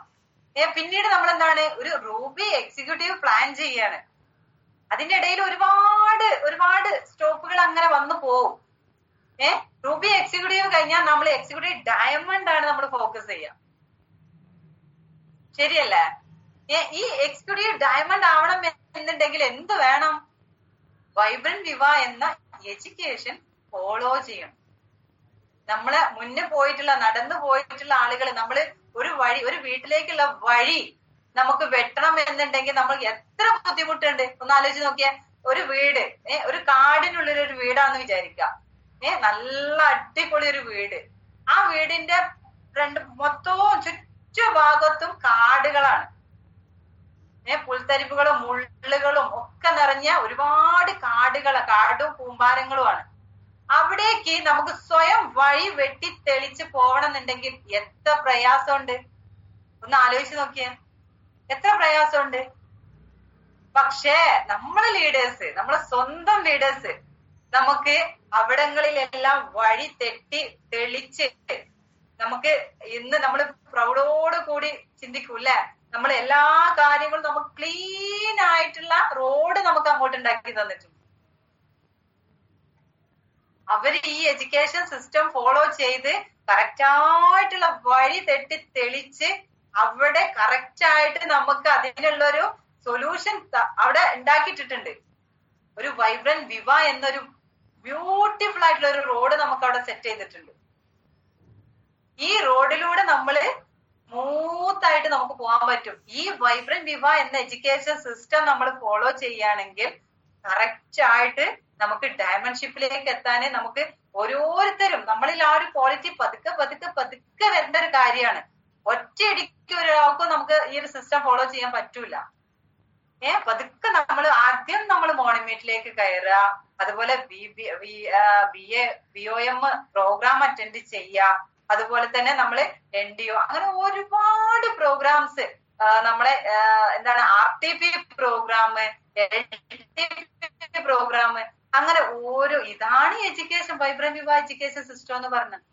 [SPEAKER 1] പിന്നീട് നമ്മൾ എന്താണ്, ഒരു റൂബി എക്സിക്യൂട്ടീവ് പ്ലാൻ ചെയ്യാണ്. അതിന്റെ ഇടയിൽ ഒരുപാട് സ്റ്റോപ്പുകൾ അങ്ങനെ വന്നു പോവും. റൂബി എക്സിക്യൂട്ടീവ് കഴിഞ്ഞാൽ നമ്മൾ എക്സിക്യൂട്ടീവ് ഡയമണ്ട് ആണ് നമ്മൾ ഫോക്കസ് ചെയ്യുക. ശരിയല്ലേ? ഈ എക്സിക്യൂട്ടീവ് ഡയമണ്ട് ആവണം എന്നുണ്ടെങ്കിൽ എന്ത് വേണം? വൈബ്രന്റ് വിവ എന്ന എഡ്യൂക്കേഷൻ ഫോളോ ചെയ്യണം. നമ്മള് മുന്നേ നടന്നു പോയിട്ടുള്ള ആളുകൾ, നമ്മള് ഒരു വീട്ടിലേക്കുള്ള വഴി നമുക്ക് വെട്ടണം എന്നുണ്ടെങ്കിൽ നമ്മൾ എത്ര ബുദ്ധിമുട്ടുണ്ട് ഒന്ന് ആലോചിച്ച് നോക്കിയാൽ. ഒരു വീട്, ഒരു കാടിനുള്ളിൽ ഒരു വീടാന്ന് വിചാരിക്കുക. നല്ല അടിപൊളി ഒരു വീട്. ആ വീടിന്റെ മൊത്തവും ചുറ്റുഭാഗത്തും കാടുകളാണ്. പുൽത്തരിപ്പുകളും മുള്ളുകളും ഒക്കെ നിറഞ്ഞ ഒരുപാട് കാടും കൂമ്പാരങ്ങളുമാണ്. അവിടേക്ക് നമുക്ക് സ്വയം വഴി വെട്ടി തെളിച്ച് പോകണമെന്നുണ്ടെങ്കിൽ എത്ര പ്രയാസമുണ്ട്, ഒന്ന് ആലോചിച്ച് നോക്കിയേ, എത്ര പ്രയാസമുണ്ട്. പക്ഷേ നമ്മളെ ലീഡേഴ്സ്, നമ്മളെ സ്വന്തം ലീഡേഴ്സ് നമുക്ക് അവിടങ്ങളിലെല്ലാം വഴി തെളിച്ച് നമുക്ക് ഇന്ന് നമ്മൾ പ്രൗഢോട് കൂടി ചിന്തിക്കൂല്ലേ, നമ്മൾ എല്ലാ കാര്യങ്ങളും നമുക്ക് ക്ലീൻ ആയിട്ടുള്ള റോഡ് നമുക്ക് അങ്ങോട്ട് ഉണ്ടാക്കി തന്നിട്ടുണ്ട്. അവര് ഈ എഡ്യൂക്കേഷൻ സിസ്റ്റം ഫോളോ ചെയ്ത് കറക്റ്റായിട്ടുള്ള വഴി തെളിച്ച് അവിടെ കറക്റ്റായിട്ട് നമുക്ക് അതിനുള്ളൊരു സൊല്യൂഷൻ അവിടെ ഉണ്ടാക്കിയിട്ടിട്ടുണ്ട്. ഒരു വൈബ്രന്റ് വിവ എന്നൊരു ബ്യൂട്ടിഫുൾ ആയിട്ടുള്ള ഒരു റോഡ് നമുക്ക് അവിടെ സെറ്റ് ചെയ്തിട്ടുണ്ട്. ഈ റോഡിലൂടെ നമ്മള് സ്മൂത്തായിട്ട് നമുക്ക് പോകാൻ പറ്റും. ഈ വൈബ്രന്റ് വിവ എന്ന എഡ്യൂക്കേഷൻ സിസ്റ്റം നമ്മൾ ഫോളോ ചെയ്യുകയാണെങ്കിൽ കറക്റ്റ് ആയിട്ട് നമുക്ക് ഡയമെൻഷിപ്പിലേക്ക് എത്താന് നമുക്ക് ഓരോരുത്തരും നമ്മളിൽ ആ ഒരു ക്വാളിറ്റി പതുക്കെ വരേണ്ട ഒരു കാര്യമാണ്. ഒറ്റയടിക്ക് ഒരാൾക്കും നമുക്ക് ഈ ഒരു സിസ്റ്റം ഫോളോ ചെയ്യാൻ പറ്റൂല. പതുക്കെ ആദ്യം നമ്മൾ മോർണിംഗ് മീറ്റിലേക്ക് കയറുക, അതുപോലെ BOM പ്രോഗ്രാം അറ്റൻഡ് ചെയ്യുക, അതുപോലെ തന്നെ നമ്മള് NDO, അങ്ങനെ ഒരുപാട് പ്രോഗ്രാംസ് നമ്മളെ എന്താണ് RTP പ്രോഗ്രാം, പ്രോഗ്രാം, അങ്ങനെ ഇതാണ് എഡ്യൂക്കേഷൻ, വൈബ്രന്റ് വിവ എഡ്യൂക്കേഷൻ സിസ്റ്റം എന്ന് പറഞ്ഞത്.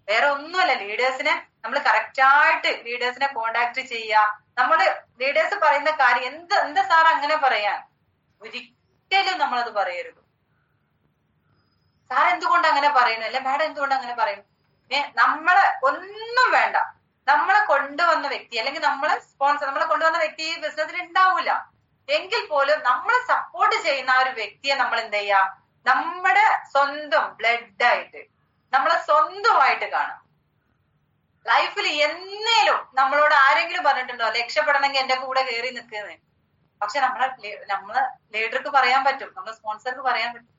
[SPEAKER 1] വേറെ ഒന്നുമല്ല. ലീഡേഴ്സിനെ നമ്മൾ കറക്റ്റായിട്ട് ലീഡേഴ്സിനെ കോണ്ടാക്ട് ചെയ്യുക. നമ്മള് ലീഡേഴ്സ് പറയുന്ന കാര്യം എന്താ സാർ അങ്ങനെ പറയാൻ, ഒരിക്കലും നമ്മളത് പറയരുത്. സാർ എന്തുകൊണ്ട് അങ്ങനെ പറയുന്നു, അല്ലെ മാഡം എന്തുകൊണ്ട് അങ്ങനെ പറയുന്നു? നമ്മളെ ഒന്നും വേണ്ട, നമ്മളെ കൊണ്ടുവന്ന വ്യക്തി അല്ലെങ്കിൽ നമ്മളെ സ്പോൺസർ, നമ്മളെ കൊണ്ടുവന്ന വ്യക്തി ഈ ബിസിനസ്സിൽ ഉണ്ടാവൂല എങ്കിൽ പോലും നമ്മളെ സപ്പോർട്ട് ചെയ്യുന്ന ആ ഒരു വ്യക്തിയെ നമ്മൾ എന്ത് ചെയ്യാ, നമ്മുടെ സ്വന്തം ബ്ലഡ് ആയിട്ട്, നമ്മളെ സ്വന്തമായിട്ട് കാണാം. ലൈഫിൽ എന്നേലും നമ്മളോട് ആരെങ്കിലും പറഞ്ഞിട്ടുണ്ടോ രക്ഷപ്പെടണമെങ്കിൽ എന്റെ കൂടെ കയറി നിൽക്കുന്നത്? പക്ഷെ നമ്മളെ ലീഡർക്ക് പറയാൻ പറ്റും, നമ്മളെ സ്പോൺസർക്ക് പറയാൻ പറ്റും.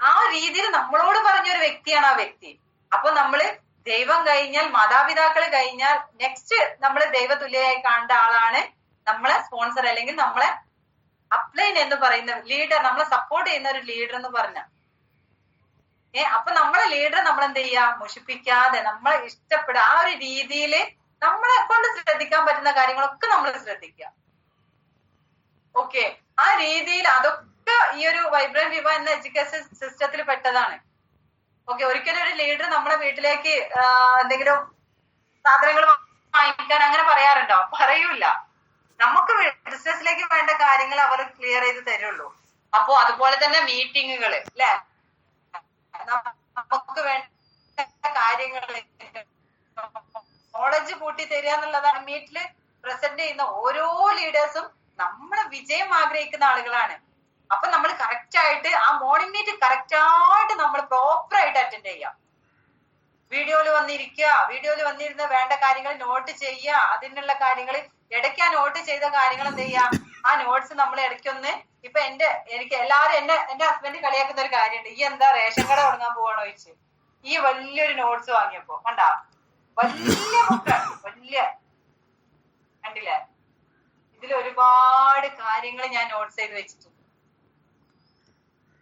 [SPEAKER 1] ആ രീതിയിൽ നമ്മളോട് പറഞ്ഞൊരു വ്യക്തിയാണ് ആ വ്യക്തി. അപ്പൊ നമ്മള് ദൈവം കഴിഞ്ഞാൽ, മാതാപിതാക്കള് കഴിഞ്ഞാൽ നെക്സ്റ്റ് നമ്മൾ ദൈവതുല്യമായി കാണേണ്ട ആളാണ് നമ്മളെ സ്പോൺസർ അല്ലെങ്കിൽ നമ്മളെ അപ്ലൈൻ എന്ന് പറയുന്ന ലീഡർ, നമ്മളെ സപ്പോർട്ട് ചെയ്യുന്ന ഒരു ലീഡർ എന്ന് പറഞ്ഞ. അപ്പൊ നമ്മളെ ലീഡർ നമ്മൾ എന്ത് ചെയ്യാ, മുഷിപ്പിക്കാതെ നമ്മളെ ഇഷ്ടപ്പെടുക, ആ ഒരു രീതിയിൽ നമ്മളെ കൊണ്ട് ശ്രദ്ധിക്കാൻ പറ്റുന്ന കാര്യങ്ങളൊക്കെ നമ്മൾ ശ്രദ്ധിക്കുക. ഓക്കെ, ആ രീതിയിൽ അതൊക്കെ ഈ ഒരു വൈബ്രന്റ് വിവ എന്ന എഡ്യൂക്കേഷൻ സിസ്റ്റത്തിൽ പെട്ടതാണ്. ഓക്കെ, ഒരിക്കലും ഒരു ലീഡർ നമ്മളെ വീട്ടിലേക്ക് എന്തെങ്കിലും സാധനങ്ങൾ വാങ്ങിക്കാൻ അങ്ങനെ പറയാറുണ്ടോ? പറയൂല. നമുക്ക് ബിസിനസ്സിലേക്ക് വേണ്ട കാര്യങ്ങൾ അവർ ക്ലിയർ ചെയ്ത് തരുള്ളൂ. അപ്പോ അതുപോലെ തന്നെ മീറ്റിങ്ങുകള് അല്ലെ, നമുക്ക് വേണ്ട കാര്യങ്ങള് നോളജ് കൂട്ടി തരിക എന്നുള്ളതാണ്. മീറ്റില് പ്രസന്റ് ചെയ്യുന്ന ഓരോ ലീഡേഴ്സും നമ്മളെ വിജയം ആഗ്രഹിക്കുന്ന ആളുകളാണ്. അപ്പൊ നമ്മൾ കറക്റ്റ് ആയിട്ട് ആ മോർണിംഗ് മീറ്റ് കറക്റ്റ് ആയിട്ട് നമ്മൾ പ്രോപ്പർ ആയിട്ട് അറ്റൻഡ് ചെയ്യാം. വീഡിയോയിൽ വന്നിരുന്ന വേണ്ട കാര്യങ്ങൾ നോട്ട് ചെയ്യുക, അതിനുള്ള കാര്യങ്ങൾ ഇടയ്ക്ക് ആ നോട്ട് ചെയ്ത കാര്യങ്ങൾ എന്ത് ചെയ്യാം, ആ നോട്ട്സ് നമ്മൾ ഇടയ്ക്കൊന്ന്, ഇപ്പൊ എനിക്ക് എല്ലാവരും എന്റെ ഹസ്ബൻഡ് കളിയാക്കുന്ന ഒരു കാര്യമുണ്ട്, ഈ എന്താ റേഷൻ കട തുടങ്ങാൻ പോവാണോ ചോദിച്ചു. ഈ വലിയൊരു നോട്ട്സ് വാങ്ങിയപ്പോ കണ്ടാ, വലിയ ബുക്കാണ്, വലിയ കണ്ടില്ലേ, ഇതിൽ ഒരുപാട് കാര്യങ്ങൾ ഞാൻ നോട്ട്സ് ചെയ്ത് വെച്ചിട്ടുണ്ട്.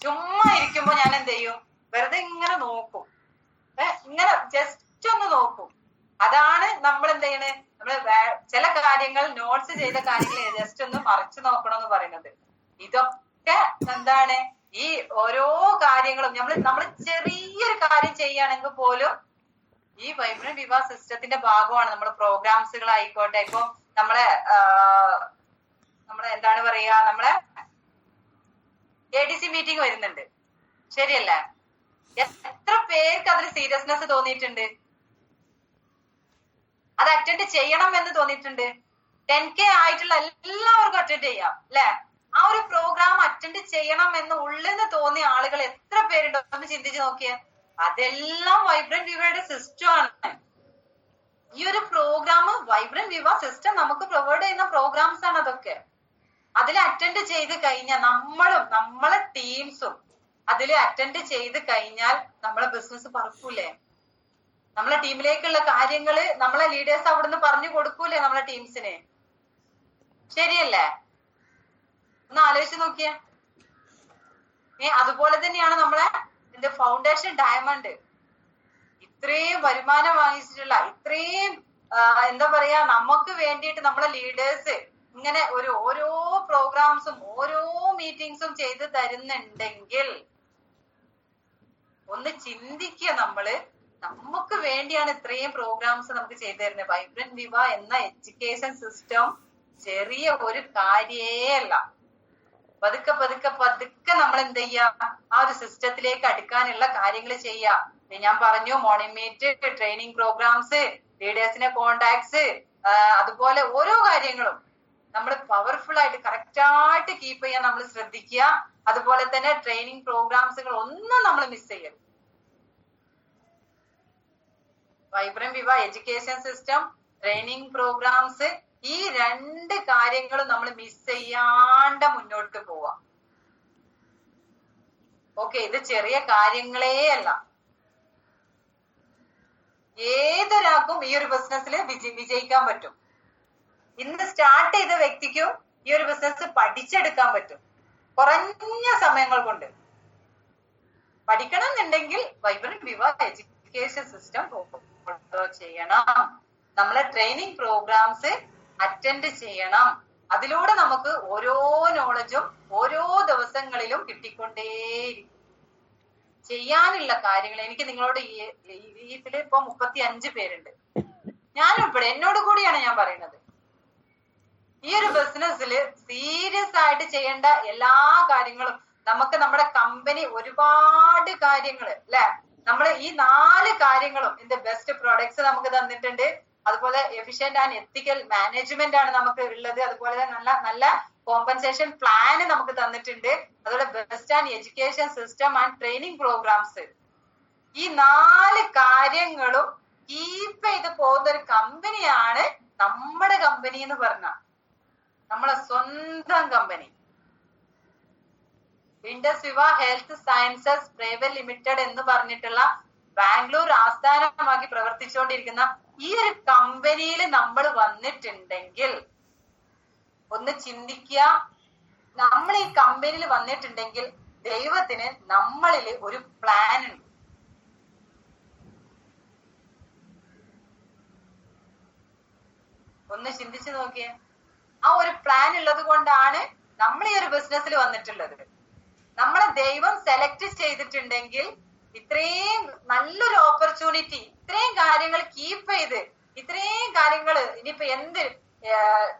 [SPEAKER 1] ചുമ്മാ ഇരിക്കുമ്പോ ഞാൻ എന്ത് ചെയ്യും, വെറുതെ ഇങ്ങനെ നോക്കും, ഇങ്ങനെ ജസ്റ്റ് ഒന്ന് നോക്കും. അതാണ് നമ്മൾ എന്ത് ചെയ്യണേ, നമ്മള് ചില കാര്യങ്ങൾ നോട്ട്സ് ചെയ്ത കാര്യങ്ങൾ ജസ്റ്റ് ഒന്ന് മറിച്ചു നോക്കണം എന്ന് പറയുന്നത്. ഇതൊക്കെ എന്താണ്, ഈ ഓരോ കാര്യങ്ങളും നമ്മൾ ചെറിയൊരു കാര്യം ചെയ്യുകയാണെങ്കിൽ പോലും ഈ വൈബ്രന്റ് വിവ സിസ്റ്റത്തിന്റെ ഭാഗമാണ്. നമ്മുടെ പ്രോഗ്രാംസുകൾ ആയിക്കോട്ടെ, ഇപ്പൊ നമ്മളെ എന്താണ് പറയാ, നമ്മളെ ADC മീറ്റിംഗ് വരുന്നുണ്ട്, ശരിയല്ലേ? എത്ര പേർക്ക് അതിൽ സീരിയസ്നെസ് തോന്നിയിട്ടുണ്ട്, അത് അറ്റൻഡ് ചെയ്യണം എന്ന് തോന്നിയിട്ടുണ്ട്. 10K ആയിട്ടുള്ള എല്ലാവർക്കും അറ്റൻഡ് ചെയ്യാം അല്ലെ? ആ ഒരു പ്രോഗ്രാം അറ്റൻഡ് ചെയ്യണം എന്ന് ഉള്ളിൽ നിന്ന് തോന്നിയ ആളുകൾ എത്ര പേരുണ്ടോ എന്ന് ചിന്തിച്ച് നോക്കിയേ. അതെല്ലാം വൈബ്രന്റ് വിവയുടെ സിസ്റ്റം ആണ്. ഈ ഒരു പ്രോഗ്രാം വൈബ്രന്റ് വിവ സിസ്റ്റം നമുക്ക് പ്രൊവൈഡ് ചെയ്യുന്ന പ്രോഗ്രാംസ് ആണ് അതൊക്കെ. അതിൽ അറ്റൻഡ് ചെയ്ത് കഴിഞ്ഞാൽ നമ്മളും നമ്മളെ ടീംസും അതിൽ അറ്റൻഡ് ചെയ്ത് കഴിഞ്ഞാൽ നമ്മളെ ബിസിനസ് പറക്കൂലേ? നമ്മളെ ടീമിലേക്കുള്ള കാര്യങ്ങള് നമ്മളെ ലീഡേഴ്സ് അവിടുന്ന് പറഞ്ഞു കൊടുക്കൂലേ നമ്മളെ ടീംസിന്? ശരിയല്ലേ? ഒന്ന് ആലോചിച്ച് നോക്കിയേ. അതുപോലെ തന്നെയാണ് നമ്മളെ ഫൗണ്ടേഷൻ ഡയമണ്ട്. ഇത്രയും വരുമാനം വാങ്ങിച്ചിട്ടുള്ള, ഇത്രയും എന്താ പറയാ, നമുക്ക് വേണ്ടിയിട്ട് നമ്മളെ ലീഡേഴ്സ് ഇങ്ങനെ ഓരോ പ്രോഗ്രാംസും ഓരോ മീറ്റിംഗ്സും ചെയ്ത് തരുന്നുണ്ടെങ്കിൽ ഒന്ന് ചിന്തിക്കുക. നമുക്ക് വേണ്ടിയാണ് ഇത്രയും പ്രോഗ്രാംസ് നമുക്ക് ചെയ്തു തരുന്നത്. വൈബ്രന്റ് വിവ എന്ന എഡ്യൂക്കേഷൻ സിസ്റ്റം ചെറിയ ഒരു കാര്യേയല്ല. പതുക്കെ പതുക്കെ പതുക്കെ നമ്മൾ എന്ത് ചെയ്യാ, ആ ഒരു സിസ്റ്റത്തിലേക്ക് അടുക്കാനുള്ള കാര്യങ്ങൾ ചെയ്യാ. ഞാൻ പറഞ്ഞു, മോർണിംഗ് മീറ്റ്, ട്രെയിനിങ് പ്രോഗ്രാംസ്, ലീഡേഴ്സിനെ കോണ്ടാക്ട്സ്, അതുപോലെ ഓരോ കാര്യങ്ങളും നമ്മൾ പവർഫുൾ ആയിട്ട് കറക്റ്റ് ആയിട്ട് കീപ്പ് ചെയ്യാൻ നമ്മൾ ശ്രദ്ധിക്കുക. അതുപോലെ തന്നെ ട്രെയിനിങ് പ്രോഗ്രാംസുകൾ ഒന്നും നമ്മൾ മിസ് ചെയ്യരുത്. വൈബ്രന്റ് വിവ എഡ്യൂക്കേഷൻ സിസ്റ്റം, ട്രെയിനിങ് പ്രോഗ്രാംസ്, ഈ രണ്ട് കാര്യങ്ങളും നമ്മൾ മിസ് ചെയ്യാണ്ട് മുന്നോട്ട് പോവാം. ഓക്കെ, ഇത് ചെറിയ കാര്യങ്ങളേ അല്ല. ഏതൊരാൾക്കും ഈ ഒരു ബിസിനസ്സിൽ വിജയിക്കാൻ പറ്റും. ഇന്ന് സ്റ്റാർട്ട് ചെയ്ത വ്യക്തിക്കും ഈ ഒരു ബിസിനസ് പഠിച്ചെടുക്കാൻ പറ്റും കുറഞ്ഞ സമയങ്ങൾ കൊണ്ട്. പഠിക്കണം എന്നുണ്ടെങ്കിൽ വൈബ്രന്റ് വിവ എഡ്യൂക്കേഷൻ സിസ്റ്റം ഫോളോ ചെയ്യണം. നമ്മളെ ട്രെയിനിങ് പ്രോഗ്രാംസ് അറ്റൻഡ് ചെയ്യണം. അതിലൂടെ നമുക്ക് ഓരോ നോളജും ഓരോ ദിവസങ്ങളിലും കിട്ടിക്കൊണ്ടേയിരിക്കും. ചെയ്യാനുള്ള കാര്യങ്ങൾ എനിക്ക് നിങ്ങളോട് ഇതിൽ ഇപ്പൊ 35 പേരുണ്ട്. ഞാനുൾപ്പെടെ, എന്നോട് കൂടിയാണ് ഞാൻ പറയുന്നത്. ഈ ഒരു ബിസിനസ്സിൽ സീരിയസ് ആയിട്ട് ചെയ്യേണ്ട എല്ലാ കാര്യങ്ങളും, നമുക്ക് നമ്മുടെ കമ്പനി ഒരുപാട് കാര്യങ്ങൾ അല്ലെ, നമ്മൾ ഈ 4 കാര്യങ്ങളും ഇതിന്റെ ബെസ്റ്റ് പ്രോഡക്ട്സ് നമുക്ക് തന്നിട്ടുണ്ട്. അതുപോലെ എഫിഷ്യന്റ് ആൻഡ് എത്തിക്കൽ മാനേജ്മെന്റ് ആണ് നമുക്ക് ഉള്ളത്. അതുപോലെ നല്ല നല്ല കോമ്പൻസേഷൻ പ്ലാന് നമുക്ക് തന്നിട്ടുണ്ട്. അതുപോലെ best and education system and training programmes. ഈ 4 കാര്യങ്ങളും കീപ്പ് ചെയ്ത് പോകുന്ന ഒരു കമ്പനിയാണ് നമ്മുടെ കമ്പനി എന്ന് പറഞ്ഞ നമ്മളെ സ്വന്തം കമ്പനി. ഇൻഡസ് വിവ ഹെൽത്ത് സയൻസസ് പ്രൈവറ്റ് ലിമിറ്റഡ് എന്ന് പറഞ്ഞിട്ടുള്ള ബാംഗ്ലൂർ ആസ്ഥാനമാക്കി പ്രവർത്തിച്ചുകൊണ്ടിരിക്കുന്ന ഈ ഒരു കമ്പനിയിൽ നമ്മൾ വന്നിട്ടുണ്ടെങ്കിൽ ഒന്ന് ചിന്തിക്കുക. നമ്മൾ ഈ കമ്പനിയിൽ വന്നിട്ടുണ്ടെങ്കിൽ ദൈവത്തിന് നമ്മളിൽ ഒരു പ്ലാൻ ഉണ്ട്. ഒന്ന് ചിന്തിച്ചു നോക്കിയേ. ആ ഒരു പ്ലാൻ ഉള്ളത് കൊണ്ടാണ് നമ്മൾ ഈ ഒരു ബിസിനസ്സിൽ വന്നിട്ടുള്ളത്. നമ്മളെ ദൈവം സെലക്ട് ചെയ്തിട്ടുണ്ടെങ്കിൽ ഇത്രയും നല്ലൊരു ഓപ്പർച്യൂണിറ്റി, ഇത്രയും കാര്യങ്ങൾ കീപ്പ് ചെയ്ത്, ഇത്രയും കാര്യങ്ങൾ ഇനിയിപ്പോ എന്ത്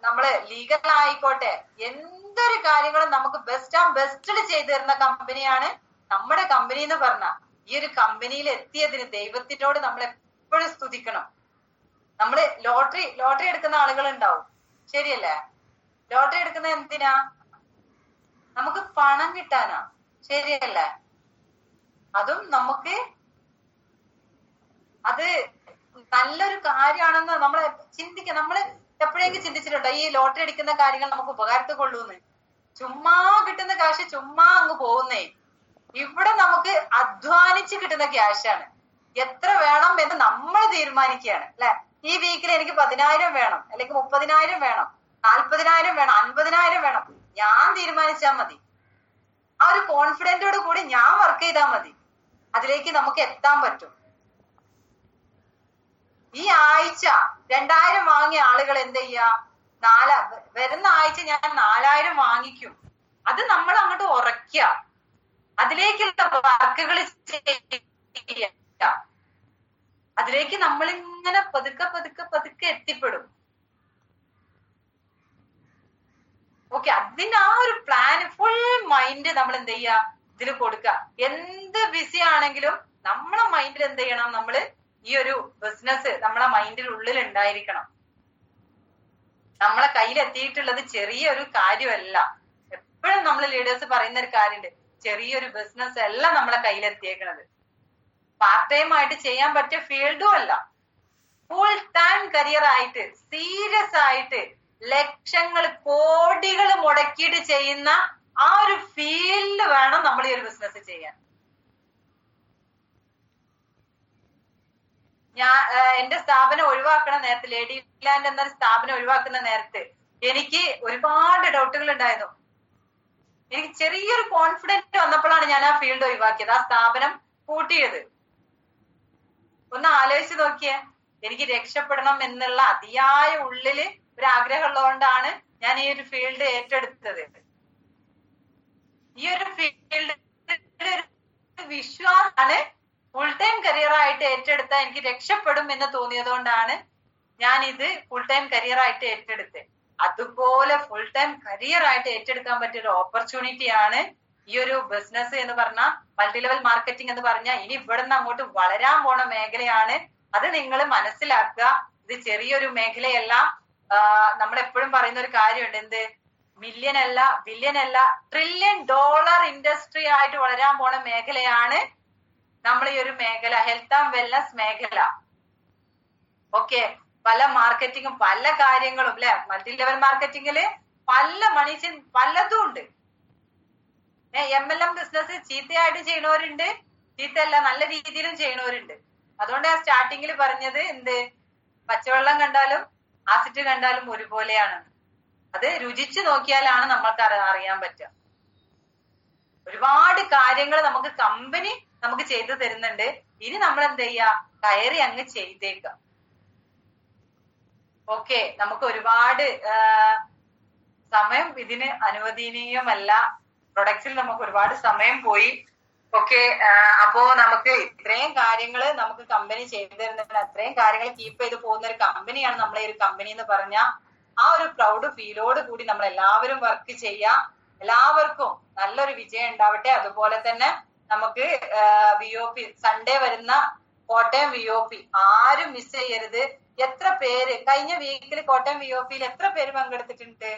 [SPEAKER 1] നമ്മള് ലീഗൽ ആയിക്കോട്ടെ, എന്തൊരു കാര്യങ്ങളും നമുക്ക് ബെസ്റ്റിൽ ചെയ്തു തരുന്ന കമ്പനിയാണ് നമ്മുടെ കമ്പനി എന്ന് പറഞ്ഞ. ഈ ഒരു കമ്പനിയിൽ എത്തിയതിന് ദൈവത്തിനോട് നമ്മൾ എപ്പോഴും സ്തുതിക്കണം. നമ്മള് ലോട്ടറി എടുക്കുന്ന ആളുകൾ ഉണ്ടാവും, ശരിയല്ലേ? ലോട്ടറി എടുക്കുന്ന എന്തിനാ? നമുക്ക് പണം കിട്ടാനാ, ശരിയല്ലേ? അതും നമുക്ക് അത് നല്ലൊരു കാര്യമാണെന്ന് നമ്മൾ ചിന്തിക്കാം. നമ്മൾ എപ്പോഴെങ്കിലും ചിന്തിച്ചിട്ടുണ്ടോ ഈ ലോട്ടറി അടിക്കുന്ന കാര്യങ്ങൾ നമുക്ക് ഉപകാരത്തിൽ കൊള്ളൂന്ന്? ചുമ്മാ കിട്ടുന്ന കാശ് ചുമ്മാ അങ്ങ് പോകുന്നേ. ഇവിടെ നമുക്ക് അധ്വാനിച്ച് കിട്ടുന്ന ക്യാഷാണ്. എത്ര വേണം എന്ന് നമ്മൾ തീരുമാനിക്കുകയാണ് അല്ലെ? ഈ വീക്കിൽ എനിക്ക് 10,000 വേണം, അല്ലെങ്കിൽ 30,000 വേണം, 40,000 വേണം, 50,000 വേണം, ഞാൻ തീരുമാനിച്ചാൽ മതി. ആ ഒരു കോൺഫിഡന്റോട് കൂടി ഞാൻ വർക്ക് ചെയ്താൽ മതി, അതിലേക്ക് നമുക്ക് എത്താൻ പറ്റും. ഈ ആഴ്ച 2,000 വാങ്ങിയ ആളുകൾ എന്ത് ചെയ്യാ? വരുന്ന ആഴ്ച ഞാൻ 4,000 വാങ്ങിക്കും. അത് നമ്മൾ അങ്ങോട്ട് ഉറക്കുക, അതിലേക്കുള്ള വർക്കുകൾ ചെയ്യുക. അതിലേക്ക് നമ്മളിങ്ങനെ പതുക്കെ പതുക്കെ പതുക്കെ എത്തിപ്പെടും. ഓക്കെ, അതിന് ആ ഒരു പ്ലാന് ഫുൾ മൈൻഡ് നമ്മൾ എന്ത് ചെയ്യുക? ഇതിൽ കൊടുക്കുക. എന്ത് ബിസി ആണെങ്കിലും നമ്മളെ മൈൻഡിൽ എന്ത് ചെയ്യണം? നമ്മള് ഈ ഒരു ബിസിനസ് നമ്മളെ മൈൻഡിൽ ഉള്ളിൽ ഉണ്ടായിരിക്കണം. നമ്മളെ കയ്യിലെത്തിയിട്ടുള്ളത് ചെറിയൊരു കാര്യമല്ല. എപ്പോഴും നമ്മൾ ലീഡേഴ്സ് പറയുന്ന ഒരു കാര്യമുണ്ട്, ചെറിയൊരു ബിസിനസ് അല്ല നമ്മളെ കയ്യിലെത്തിയേക്കണത്. പാർട്ട് ടൈം ആയിട്ട് ചെയ്യാൻ പറ്റിയ ഫീൽഡും അല്ല, ഫുൾ ടൈം കരിയർ ആയിട്ട് സീരിയസ് ആയിട്ട് ലക്ഷങ്ങൾ കോടികൾ മുടക്കിയിട്ട് ചെയ്യുന്ന ആ ഒരു ഫീലില് വേണം നമ്മൾ ഈ ഒരു ബിസിനസ് ചെയ്യാൻ. ഞാൻ എന്റെ സ്ഥാപനം ഒഴിവാക്കണ നേരത്ത്, ലേഡി ലാൻഡ് എന്നൊരു സ്ഥാപനം ഒഴിവാക്കുന്ന നേരത്ത് എനിക്ക് ഒരുപാട് ഡൗട്ടുകൾ ഉണ്ടായിരുന്നു. എനിക്ക് ചെറിയൊരു കോൺഫിഡൻസ് വന്നപ്പോഴാണ് ഞാൻ ആ ഫീൽഡ് ഒഴിവാക്കിയത്, ആ സ്ഥാപനം പൂട്ടിയത്. ഒന്ന് ആലോചിച്ച് നോക്കിയേ. എനിക്ക് രക്ഷപ്പെടണം എന്നുള്ള അതിയായ ഉള്ളില് ഒരു ആഗ്രഹം ഉള്ളതുകൊണ്ടാണ് ഞാൻ ഈ ഒരു ഫീൽഡ് ഏറ്റെടുത്തത്. ഈ ഒരു ഫീൽഡ് വിശ്വാസമാണ് ഫുൾ ടൈം കരിയർ ആയിട്ട് ഏറ്റെടുത്ത എനിക്ക് രക്ഷപ്പെടും എന്ന് തോന്നിയതുകൊണ്ടാണ് ഞാൻ ഇത് ഫുൾ ടൈം കരിയർ ആയിട്ട് ഏറ്റെടുത്തത്. അതുപോലെ ഫുൾ ടൈം കരിയർ ആയിട്ട് ഏറ്റെടുക്കാൻ പറ്റിയ ഒരു ഓപ്പർച്യൂണിറ്റി ആണ് ഈ ഒരു ബിസിനസ് എന്ന് പറഞ്ഞാൽ, മൾട്ടി ലെവൽ മാർക്കറ്റിംഗ് എന്ന് പറഞ്ഞാൽ ഇനി ഇവിടുന്ന് അങ്ങോട്ട് വളരാൻ പോണ മേഖലയാണ്. അത് നിങ്ങൾ മനസ്സിലാക്കുക. ഇത് ചെറിയൊരു മേഖലയല്ല. നമ്മൾ എപ്പോഴും പറയുന്ന ഒരു കാര്യമുണ്ട്, എന്ത്, മില്യൺ അല്ല, ബില്യൺ അല്ല, $1 trillion ഇൻഡസ്ട്രി ആയിട്ട് വളരാൻ പോണ മേഖലയാണ് നമ്മൾ ഈ ഒരു മേഖല, ഹെൽത്ത് ആൻഡ് വെൽനസ് മേഖല. ഓക്കെ, പല മാർക്കറ്റിങ്ങും പല കാര്യങ്ങളും അല്ലെ, മൾട്ടി ലെവൽ മാർക്കറ്റിംഗില് പല പലതും ഉണ്ട്. MLM ബിസിനസ് ചീത്തയായിട്ട് ചെയ്യണവരുണ്ട്, ചീത്തയല്ല നല്ല രീതിയിലും ചെയ്യണവരുണ്ട്. അതുകൊണ്ട് ഞാൻ സ്റ്റാർട്ടിങ്ങിൽ പറഞ്ഞത് എന്ത്, പച്ചവെള്ളം കണ്ടാലും ആസിഡ് കണ്ടാലും ഒരുപോലെയാണ്. അത് രുചിച്ചു നോക്കിയാലാണ് നമ്മൾക്ക് അറിയാൻ പറ്റുക. ഒരുപാട് കാര്യങ്ങൾ നമുക്ക് കമ്പനി നമുക്ക് ചെയ്തു തരുന്നുണ്ട്. ഇനി നമ്മൾ എന്ത് ചെയ്യാ, കയറി അങ്ങ് ചെയ്തേക്കാം. ഓക്കെ, നമുക്ക് ഒരുപാട് സമയം ഇതിന് അനുവദനീയമല്ല. പ്രൊഡക്റ്റിൽ നമുക്ക് ഒരുപാട് സമയം പോയി. ഓക്കെ, അപ്പോ നമുക്ക് ഇത്രയും കാര്യങ്ങള് നമുക്ക് കമ്പനി ചെയ്തു തരുന്നതിന്, അത്രയും കാര്യങ്ങൾ കീപ്പ് ചെയ്ത് പോകുന്ന ഒരു കമ്പനിയാണ് നമ്മളെ ഒരു കമ്പനി എന്ന് പറഞ്ഞ ആ ഒരു പ്രൗഡ് ഫീലോട് കൂടി നമ്മൾ എല്ലാവരും വർക്ക് ചെയ്യാം. എല്ലാവർക്കും നല്ലൊരു വിജയം ഉണ്ടാവട്ടെ. അതുപോലെ തന്നെ നമുക്ക് VOP സൺഡേ വരുന്ന കോട്ടയം VOP ആരും മിസ് ചെയ്യരുത്. എത്ര പേര് കഴിഞ്ഞ വീക്കിൽ കോട്ടയം VOPയിൽ എത്ര പേര് പങ്കെടുത്തിട്ടുണ്ട്?